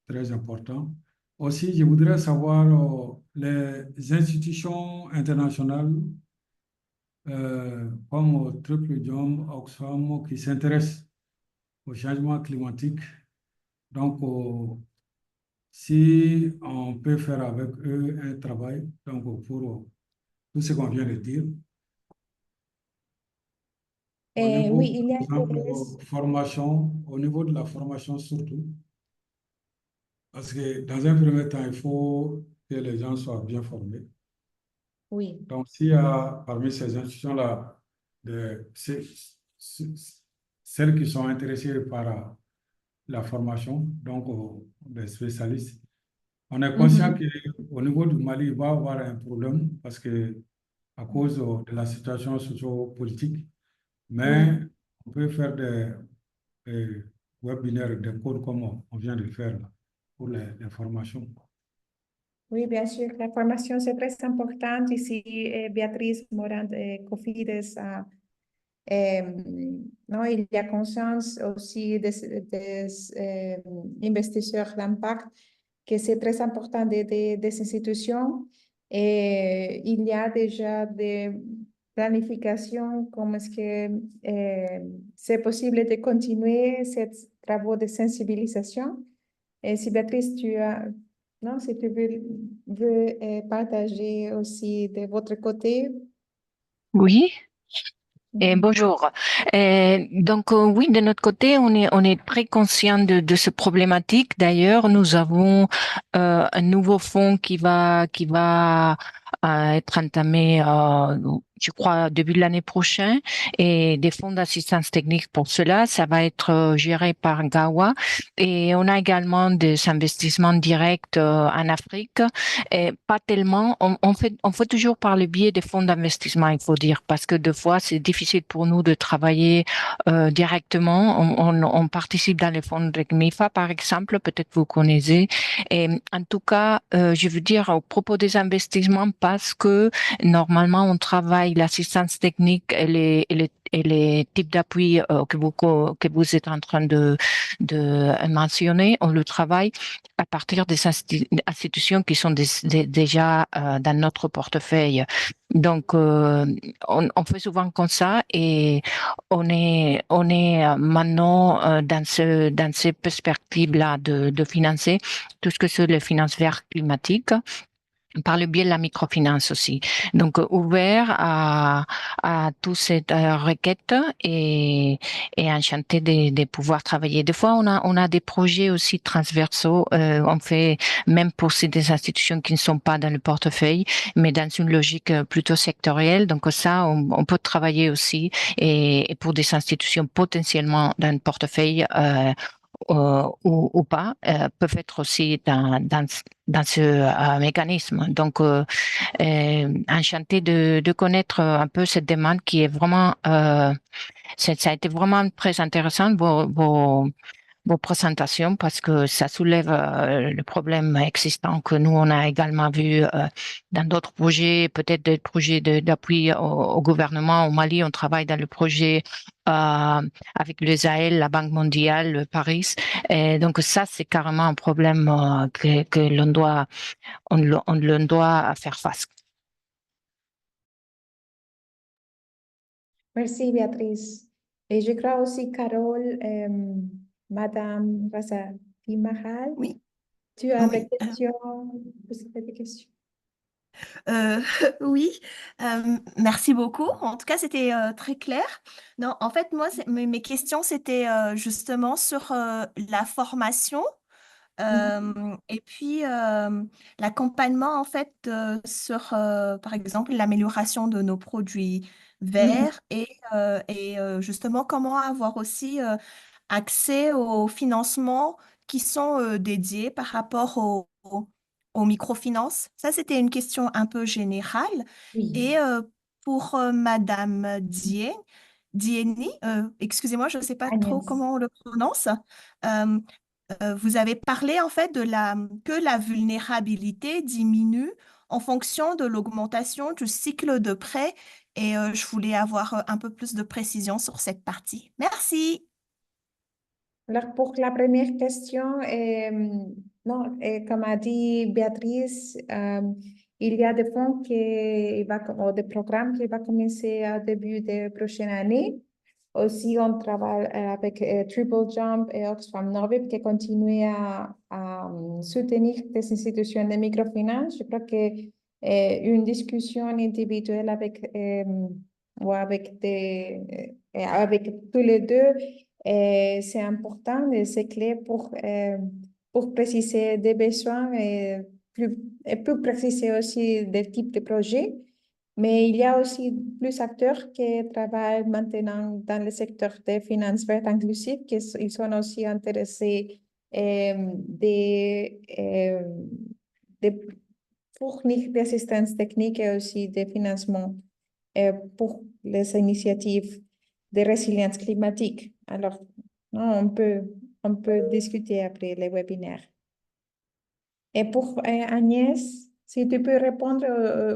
G: très important. Aussi, je voudrais savoir les institutions internationales comme Triple Jump, Oxfam, qui s'intéressent au changement climatique. Donc, si on peut faire avec eux un travail donc, pour tout ce qu'on vient de dire, au
A: Oui,
G: niveau,
A: il y a
G: par exemple,
A: des...
G: formation, au niveau de la formation surtout, parce que dans un premier temps, il faut que les gens soient bien formés.
A: Oui.
G: Donc, s'il y a parmi ces institutions-là celles qui sont intéressées par la formation, donc des spécialistes, on est conscient
A: Mhm.
G: qu'au niveau du Mali, il va y avoir un problème parce que à cause de la situation socio-politique, mais
A: Oui.
G: on peut faire des webinaires, des cours comme on vient de le faire là, pour les formations.
A: Oui, bien sûr, la formation c'est très importante. Ici, Béatrice Morand de Cofides, non, il y a conscience aussi des investisseurs d'impact que c'est très important des institutions. Et il y a déjà des planifications, comme est-ce que c'est possible de continuer ces travaux de sensibilisation. Et si Béatrice, tu as, non, si tu veux partager aussi de votre côté.
H: Oui.
A: Mhm.
H: Bonjour. Donc oui, de notre côté, on est très conscient de ce problématique. D'ailleurs, nous avons un nouveau fonds qui va être entamé, je crois, début de l'année prochaine, et des fonds d'assistance technique pour cela. Ça va être géré par Gawa, et on a également des investissements directs en Afrique. Et pas tellement. On fait toujours par le biais des fonds d'investissement, il faut dire, parce que des fois c'est difficile pour nous de travailler directement. On participe dans les fonds de MIFA, par exemple, peut-être vous connaissez. Et en tout cas, je veux dire au propos des investissements, parce que normalement on travaille l'assistance technique et les types d'appui que vous êtes en train de mentionner, on le travaille à partir des institutions qui sont déjà dans notre portefeuille. Donc, on fait souvent comme ça, et on est maintenant dans ces perspectives-là de financer tout ce que c'est le finance verte climatique, par le biais de la microfinance aussi. Donc, ouvert à toutes ces requêtes, et enchanté de pouvoir travailler. Des fois, on a des projets aussi transversaux. On fait même pour des institutions qui ne sont pas dans le portefeuille, mais dans une logique plutôt sectorielle. Donc, ça, on peut travailler aussi, et pour des institutions potentiellement dans le portefeuille, ou pas, peuvent être aussi dans ce mécanisme. Donc, enchanté de connaître un peu cette demande qui est vraiment, ça a été vraiment très intéressant, vos présentations, parce que ça soulève le problème existant que nous, on a également vu dans d'autres projets, peut-être des projets d'appui au gouvernement. Au Mali, on travaille dans le projet avec le Sahel, la Banque mondiale, le Paris. Et donc ça, c'est carrément un problème que l'on doit faire face.
A: Merci, Béatrice. Et je crois aussi, Carole, Madame Razati Mahal,
E: Oui,
A: tu as des
E: oui.
A: questions? Vous avez des questions?
E: Euh, oui, merci beaucoup. En tout cas, c'était très clair. Non, en fait, moi, mes questions, c'était justement sur la formation et puis l'accompagnement, en fait, sur, par exemple, l'amélioration de nos produits
A: Mhm.
E: verts et justement, comment avoir aussi accès aux financements qui sont dédiés par rapport aux microfinances. Ça, c'était une question un peu générale.
A: Oui,
E: Et pour Madame Dieni, excusez-moi, je ne sais pas trop
A: Agnès.
E: comment on le prononce. euh, Vous avez parlé en fait que la vulnérabilité diminue en fonction de l'augmentation du cycle de prêt et je voulais avoir un peu plus de précision sur cette partie. Merci.
A: Alors, pour la première question, non, comme a dit Béatrice, il y a des fonds ou des programmes qui vont commencer au début de la prochaine année. Aussi, on travaille avec Triple Jump et Oxfam Novib qui continuent à soutenir des institutions de microfinance. Je crois que une discussion individuelle ou avec tous les deux, c'est important et c'est clé pour préciser des besoins et plus préciser aussi des types de projets. Mais il y a aussi plus d'acteurs qui travaillent maintenant dans le secteur des finances vertes inclusives, ils sont aussi intéressés de fournir des assistances techniques et aussi des financements pour les initiatives de résilience climatique. Alors, non, on peut discuter après les webinaires. Et pour Agnès, si tu peux répondre,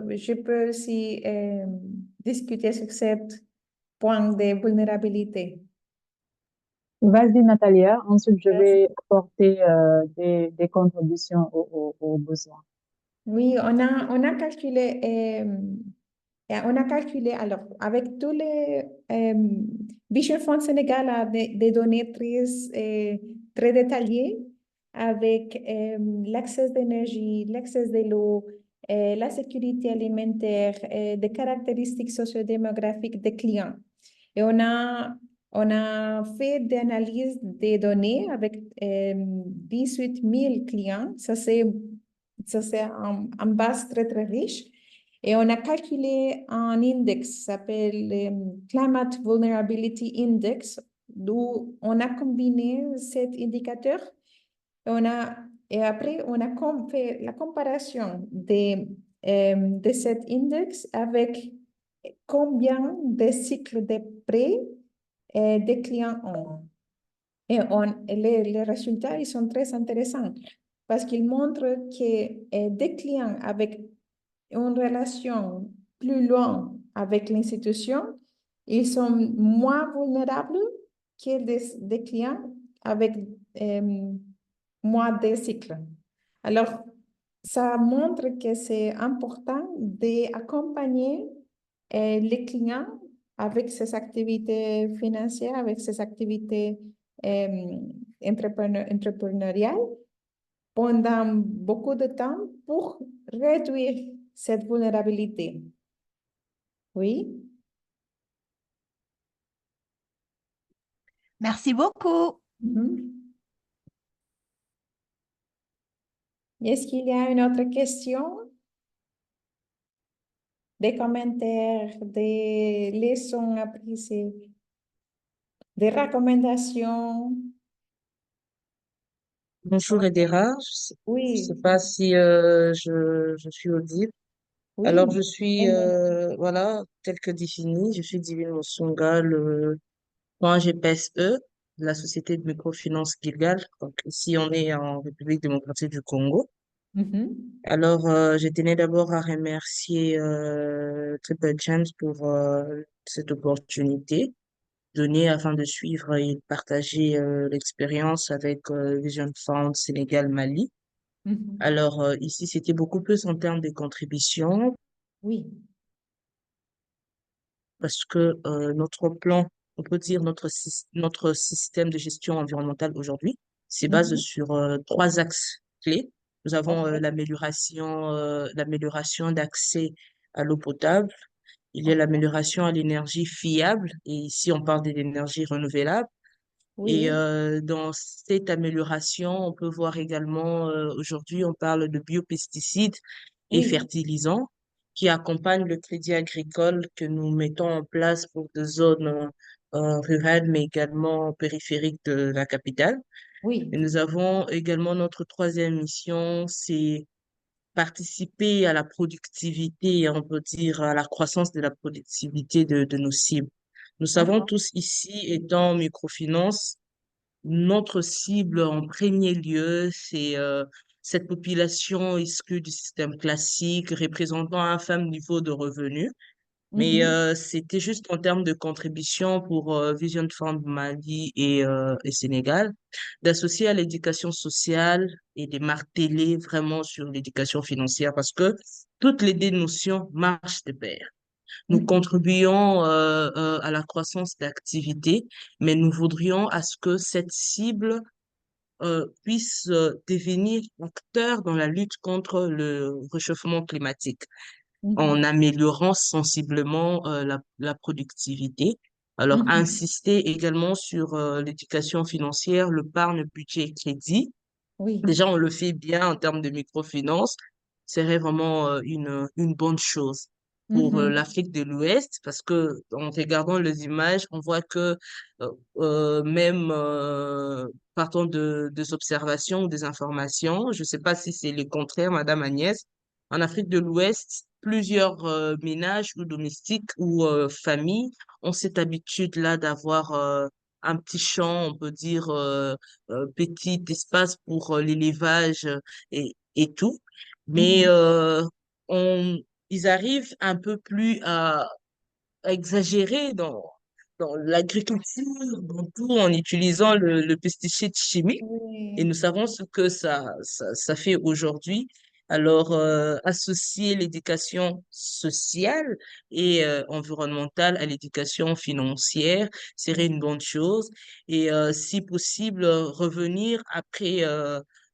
A: je peux aussi discuter sur ce point de vulnérabilité.
I: Vas-y, Natalia. Ensuite, je
A: Merci.
I: vais apporter des contributions aux besoins.
A: Oui, on a calculé, alors, avec tous les Vision Fund Sénégal a des données très détaillées avec l'accès d'énergie, l'accès de l'eau, la sécurité alimentaire, des caractéristiques sociodémographiques des clients. Et on a fait des analyses des données avec 18 000 clients. Ça, c'est un base très, très riche. Et on a calculé un index qui s'appelle Climate Vulnerability Index, d'où on a combiné cet indicateur et après on a fait la comparaison de cet index avec combien de cycles de prêts des clients ont. Et les résultats ils sont très intéressants parce qu'ils montrent que des clients avec une relation plus loin avec l'institution, ils sont moins vulnérables que des clients avec moins de cycles. Alors, ça montre que c'est important d'accompagner les clients avec ces activités financières, avec ces activités entrepreneuriales pendant beaucoup de temps pour réduire cette vulnérabilité. Oui.
E: Merci beaucoup.
A: Est-ce qu'il y a une autre question? Des commentaires, des leçons apprises, des recommandations?
J: Bonjour Edera, je ne sais
A: Oui,
J: pas si je suis audible. Alors
A: oui.
J: je suis, voilà, tel que défini, je suis Divine Mosunga, le point GPSE de la société de microfinance Gilgal. Donc ici on est en République démocratique du Congo.
A: Mhm.
J: Alors je tenais d'abord à remercier Triple James pour cette opportunité donnée afin de suivre et de partager l'expérience avec Vision Fund Sénégal Mali.
A: Mhm.
J: Alors, ici, c'était beaucoup plus en termes de contributions
A: Oui.
J: parce que notre plan, on peut dire notre système de gestion environnementale aujourd'hui, c'est basé
A: Mhm.
J: sur trois axes clés. Nous avons
A: Ok.
J: l'amélioration d'accès à l'eau potable. Il y a l'amélioration à l'énergie fiable, et ici on parle de l'énergie renouvelable. Et
A: Oui,
J: dans cette amélioration, on peut voir également, aujourd'hui, on parle de biopesticides et
A: oui.
J: fertilisants qui accompagnent le crédit agricole que nous mettons en place pour des zones rurales, mais également périphériques de la capitale.
A: Oui.
J: Et nous avons également notre troisième mission, c'est participer à la productivité, on peut dire à la croissance de la productivité de nos cibles. Nous savons
A: Ah,
J: tous ici, étant microfinance, notre cible en premier lieu, c'est cette population issue du système classique, représentant un faible niveau de revenus. Mais
A: mhm.
J: c'était juste en termes de contribution pour Vision Fund Mali et Sénégal, d'associer à l'éducation sociale et de marteler vraiment sur l'éducation financière parce que toutes les deux notions marchent de pair. Nous
A: Mhm.
J: contribuons à la croissance d'activité, mais nous voudrions à ce que cette cible puisse devenir acteur dans la lutte contre le réchauffement climatique
A: Mhm.
J: en améliorant sensiblement la productivité. Alors,
A: Mhm.
J: insister également sur l'éducation financière, le l'épargne, budget et crédit.
A: Oui.
J: Déjà, on le fait bien en termes de microfinance. Serait vraiment une bonne chose pour
A: Mhm.
J: l'Afrique de l'Ouest parce que en regardant les images, on voit que même partant des observations ou des informations, je ne sais pas si c'est le contraire, Madame Agnès, en Afrique de l'Ouest, plusieurs ménages ou domestiques ou familles ont cette habitude-là d'avoir un petit champ, on peut dire, petit espace pour l'élevage et tout. Mais
A: Mhm.
J: ils arrivent un peu plus à exagérer dans l'agriculture, dans tout, en utilisant le pesticide chimique. Et
A: Oui.
J: nous savons ce que ça fait aujourd'hui. Alors, associer l'éducation sociale et environnementale à l'éducation financière serait une bonne chose. Et si possible, revenir après,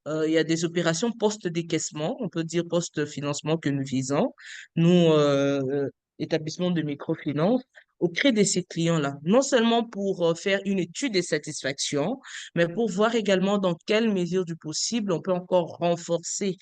J: il y a des opérations post-décaissement, on peut dire post-financement que nous visons. Nous, établissement de microfinance, auprès de ces clients-là, non seulement pour faire une étude de satisfaction, mais pour voir également dans quelle mesure du possible on peut encore renforcer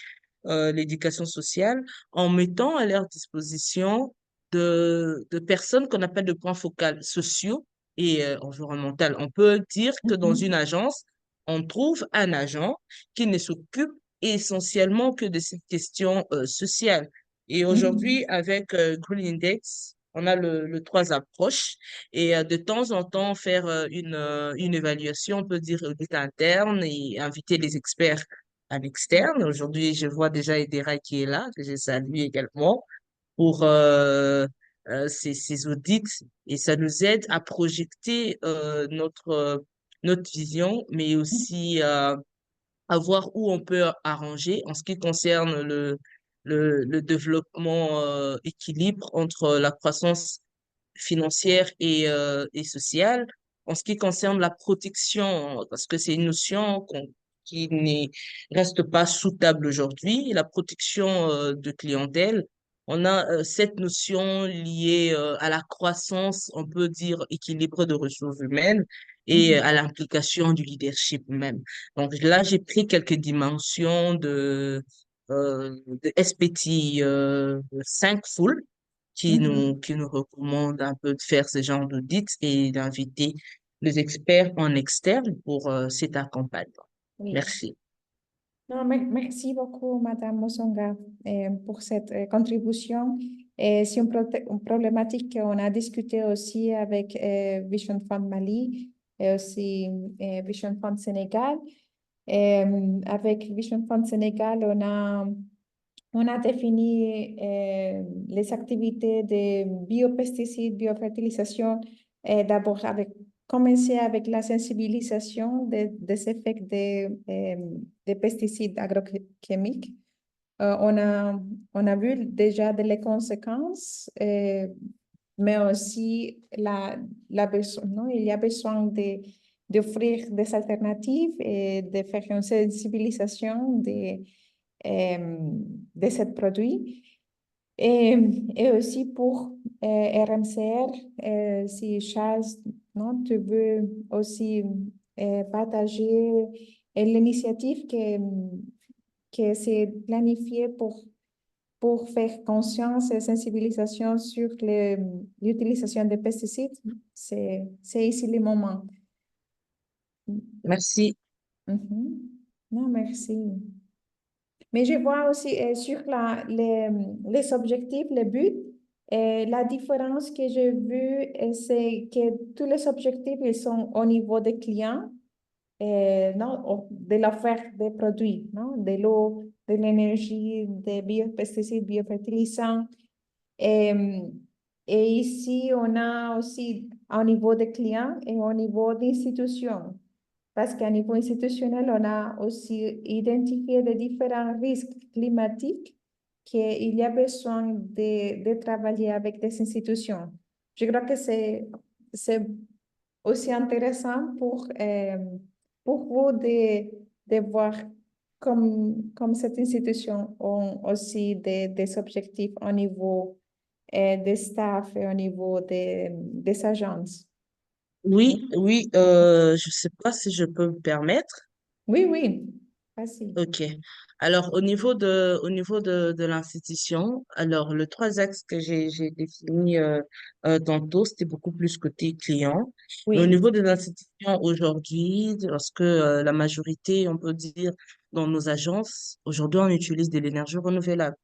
J: l'éducation sociale en mettant à leur disposition de personnes qu'on appelle de points focaux sociaux et environnementaux. On peut dire que dans une
A: Mhm.
J: agence, on trouve un agent qui ne s'occupe essentiellement que de cette question sociale. Et
A: Mhm.
J: aujourd'hui, avec Green Index, on a le trois approches et de temps en temps faire une évaluation, on peut dire audit interne et inviter les experts à l'externe. Aujourd'hui, je vois déjà Edera qui est là, que je salue également pour ces audits et ça nous aide à projeter notre vision, mais aussi à voir où on peut arranger en ce qui concerne le développement équilibre entre la croissance financière et sociale. En ce qui concerne la protection, parce que c'est une notion qui ne reste pas sous-table aujourd'hui, la protection de clientèle, on a cette notion liée à la croissance, on peut dire équilibre de ressources humaines et
A: Mhm.
J: à l'implication du leadership même. Donc là, j'ai pris quelques dimensions de SPT 5 full
A: Mhm.
J: qui nous recommande un peu de faire ce genre d'audit et d'inviter les experts en externe pour cet accompagnement.
A: Oui.
J: Merci.
A: Non, merci beaucoup, Madame Mosonga, pour cette contribution. Et c'est une problématique qu'on a discuté aussi avec Vision Fund Mali et aussi Vision Fund Sénégal. Avec Vision Fund Sénégal, on a défini les activités de biopesticides, biofertilisation, d'abord commencer avec la sensibilisation des effets des pesticides agrochimiques. On a vu déjà les conséquences, mais aussi non, il y a besoin d'offrir des alternatives et de faire une sensibilisation de ce produit. Et aussi pour RMCR, si Charles, non, tu veux aussi partager l'initiative que c'est planifié pour faire conscience et sensibilisation sur l'utilisation des pesticides, c'est ici le moment.
J: Merci.
A: Mhm. Non, merci. Mais je vois aussi sur les objectifs, les buts, la différence que j'ai vue, c'est que tous les objectifs, ils sont au niveau des clients, non, de l'offre des produits, non, de l'eau, de l'énergie, des biopesticides, biofertilisants. Euh, et ici, on a aussi au niveau des clients et au niveau d'institutions. Parce qu'à niveau institutionnel, on a aussi identifié des différents risques climatiques qu'il y a besoin de travailler avec des institutions. Je crois que c'est aussi intéressant pour vous de voir comme cette institution ont aussi des objectifs au niveau des staff et au niveau des agences.
J: Oui, oui, je sais pas si je peux me permettre.
A: Oui, oui, facile.
J: Ok. Alors, au niveau de l'institution, alors, le trois axes que j'ai définis tantôt, c'était beaucoup plus côté client. Mais au
A: Oui.
J: niveau de l'institution aujourd'hui, lorsque la majorité, on peut dire, dans nos agences, aujourd'hui, on utilise de l'énergie renouvelable.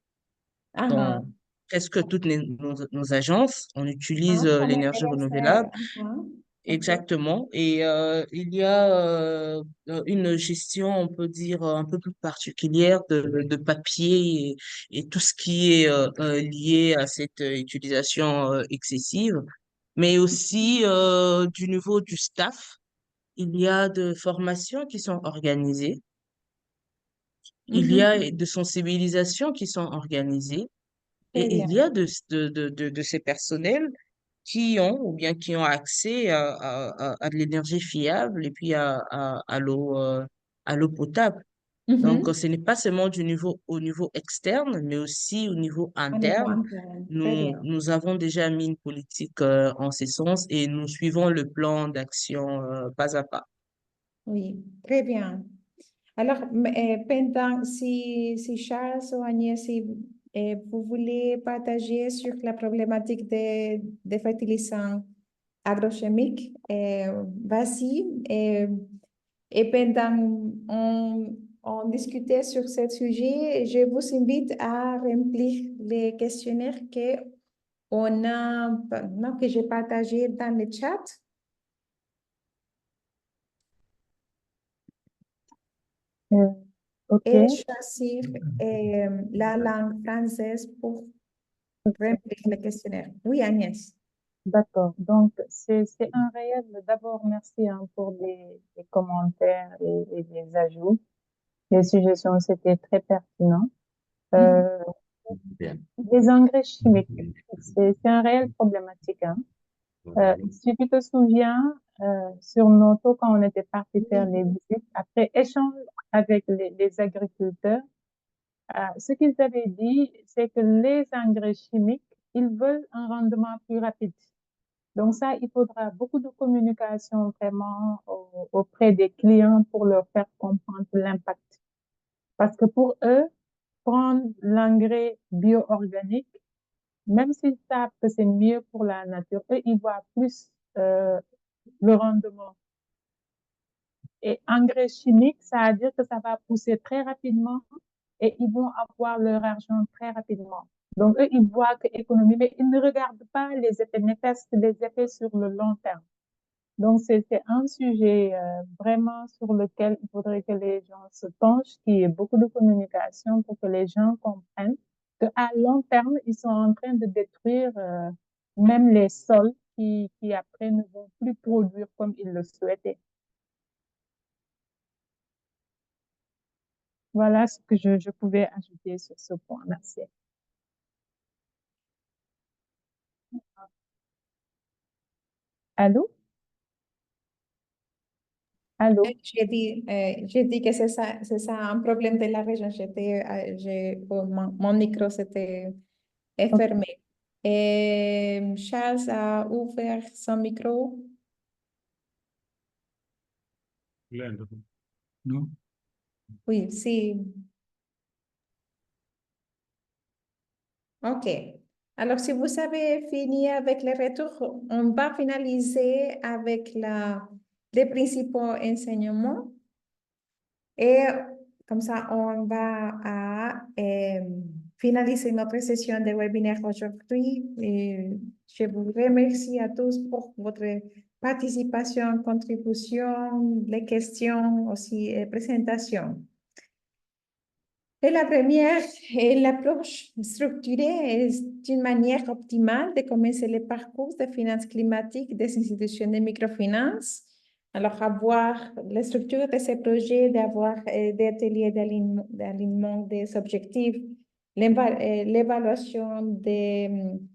A: Ah, ah.
J: Dans presque toutes nos agences, on utilise
A: Ah, comme
J: l'énergie renouvelable.
A: RSR. Ah, ok.
J: Exactement. Et il y a une gestion, on peut dire, un peu plus particulière de papier et tout ce qui est lié à cette utilisation excessive. Mais aussi du niveau du staff, il y a de formations qui sont organisées, il y a
A: Mhm.
J: de sensibilisations qui sont organisées
A: Très
J: et
A: bien.
J: il y a de ces personnels qui ont ou bien qui ont accès à de l'énergie fiable et puis à l'eau potable. Donc,
A: Mhm.
J: ce n'est pas seulement au niveau externe, mais aussi au niveau
A: Au niveau
J: interne.
A: interne. Très bien.
J: Nous avons déjà mis une politique en ce sens et nous suivons le plan d'action pas à pas.
A: Oui, très bien. Alors, pendant, si Charles ou Agnès, si vous voulez partager sur la problématique des fertilisants agrochimiques, vas-y. Et pendant on discutait sur ce sujet, je vous invite à remplir les questionnaires non, que j'ai partagé dans le chat
I: Ok,
A: et choisir la langue française pour remplir le questionnaire. Oui, Agnès.
I: d'accord. Donc, c'est un réel. D'abord, merci hein, pour les commentaires et les ajouts. Les suggestions, c'était très pertinent.
A: Mhm.
I: Euh, les engrais chimiques, c'est un réel problématique. Hein. Si tu te souviens, sur Noto, quand on était parti faire les visites, après échange avec les agriculteurs, ce qu'ils avaient dit, c'est que les engrais chimiques, ils veulent un rendement plus rapide. Donc ça, il faudra beaucoup de communication vraiment auprès des clients pour leur faire comprendre l'impact. Parce que pour eux, prendre l'engrais bio-organique, même s'ils savent que c'est mieux pour la nature, eux, ils voient plus le rendement. Et engrais chimique, ça veut dire que ça va pousser très rapidement et ils vont avoir leur argent très rapidement. Donc, eux, ils voient que économie, mais ils ne regardent pas les effets néfastes, les effets sur le long terme. Donc, c'est un sujet vraiment sur lequel il faudrait que les gens se penchent, qu'il y ait beaucoup de communication pour que les gens comprennent qu'à long terme, ils sont en train de détruire même les sols qui après ne vont plus produire comme ils le souhaitaient. Voilà ce que je pouvais ajouter sur ce point. Merci. Allô? Allô?
A: J'ai dit que c'est ça un problème de la région. Mon micro s'était fermé. Et Charles a ouvert son micro.
G: Non?
A: Oui, si. OK. Alors, si vous avez fini avec les retours, on va finaliser avec les principaux enseignements. Et comme ça, on va finaliser notre session de webinaire aujourd'hui. Et je vous remercie à tous pour votre participation, contribution, les questions aussi et présentations. Et la première est l'approche structurée est une manière optimale de commencer le parcours de finances climatiques des institutions de microfinance. Alors, avoir la structure de ces projets, d'avoir des ateliers d'alignement des objectifs, l'évaluation des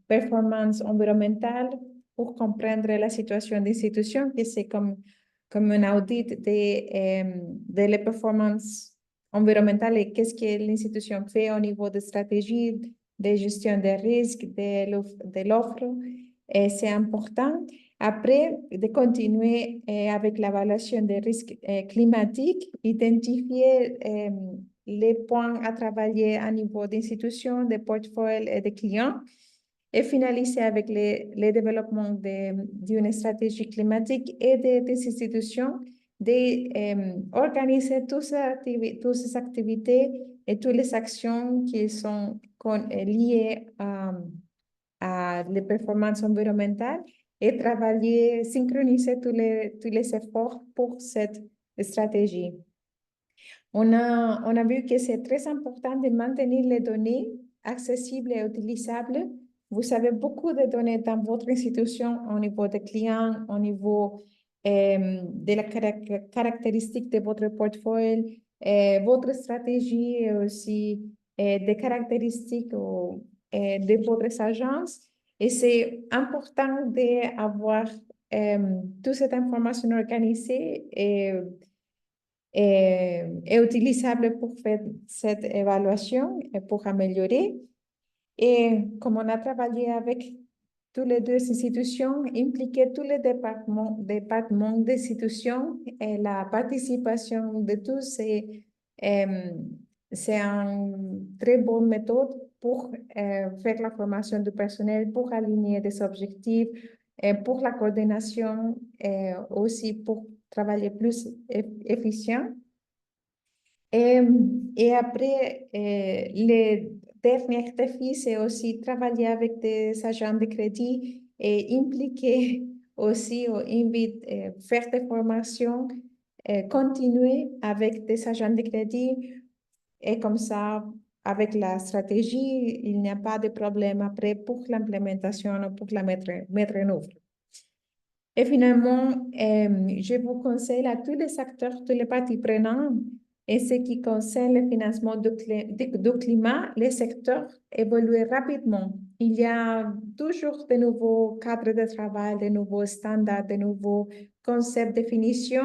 A: performances environnementales pour comprendre la situation d'institution, que c'est comme un audit de les performances environnementale et qu'est-ce que l'institution fait au niveau de stratégie, de gestion des risques, de l'offre. Et c'est important. Après, de continuer avec l'évaluation des risques climatiques, identifier les points à travailler à niveau d'institutions, de portefeuilles et de clients, et finaliser avec le développement d'une stratégie climatique et des institutions, d'organiser toutes ces activités et toutes les actions qui sont liées à les performances environnementales et travailler, synchroniser tous les efforts pour cette stratégie. On a vu que c'est très important de maintenir les données accessibles et utilisables. Vous avez beaucoup de données dans votre institution au niveau des clients, au niveau de la caractéristique de votre portefeuille, votre stratégie et aussi des caractéristiques de votre agence. Et c'est important d'avoir toute cette information organisée et utilisable pour faire cette évaluation et pour améliorer. Et comme on a travaillé avec toutes les deux institutions, impliquer tous les départements d'institutions et la participation de tous, c'est une très bonne méthode pour faire la formation du personnel, pour aligner des objectifs, pour la coordination et aussi pour travailler plus efficient. Et après, les derniers défis, c'est aussi travailler avec des agents de crédit et impliquer aussi, faire des formations, continuer avec des agents de crédit. Et comme ça, avec la stratégie, il n'y a pas de problème après pour l'implémentation ou pour la mettre en œuvre. Et finalement, je vous conseille à tous les acteurs, tous les parties prenantes, et ce qui concerne le financement du climat, les secteurs évoluent rapidement. Il y a toujours de nouveaux cadres de travail, de nouveaux standards, de nouveaux concepts de définition.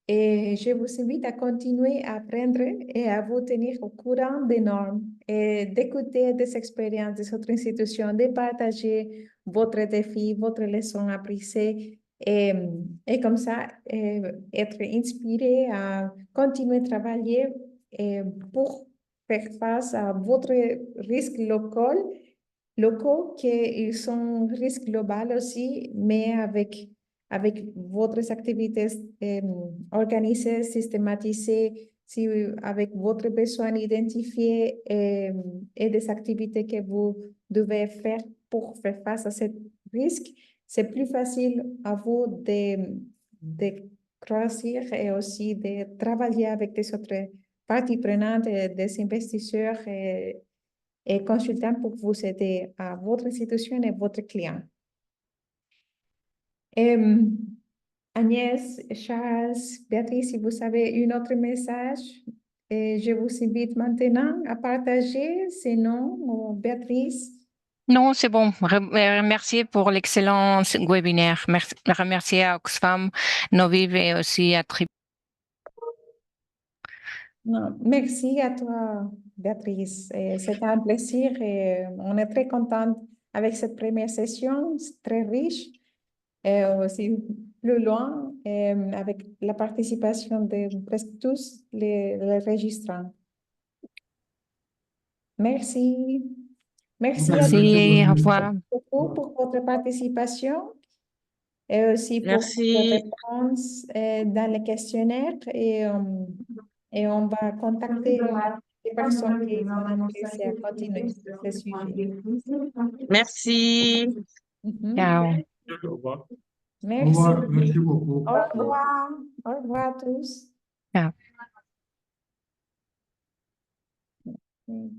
A: Et je vous invite à continuer à apprendre et à vous tenir au courant des normes et d'écouter des expériences des autres institutions, de partager votre défi, votre leçon apprise. Et comme ça, être inspiré à continuer à travailler pour faire face à votre risque locaux qui sont risques globaux aussi, mais avec votre activités organisées, systématisées, avec votre besoin identifié et des activités que vous devez faire pour faire face à ce risque, c'est plus facile à vous de croître et aussi de travailler avec des autres parties prenantes, des investisseurs et consultants pour vous aider à votre institution et votre client. Agnès, Charles, Béatrice, si vous avez un autre message, je vous invite maintenant à partager. Sinon, Béatrice.
H: Non, c'est bon. Remercier pour l'excellent webinaire. Remercier à Oxfam, Noviv et aussi à Triple.
A: Non, merci à toi, Béatrice. C'était un plaisir et on est très contente avec cette première session, c'est très riche et aussi plus loin avec la participation de presque tous les registrants. Merci. Merci à
H: Merci, au revoir.
A: beaucoup pour votre participation et aussi pour vos
J: Merci.
A: réponses dans le questionnaire et on va contacter les personnes qui sont intéressées à continuer ce sujet.
J: Merci.
A: Mhm.
H: Ciao.
B: Au revoir.
G: Au
A: Merci.
G: revoir. Merci beaucoup.
A: Au revoir. Au revoir à tous.
H: Ciao.
A: Mm.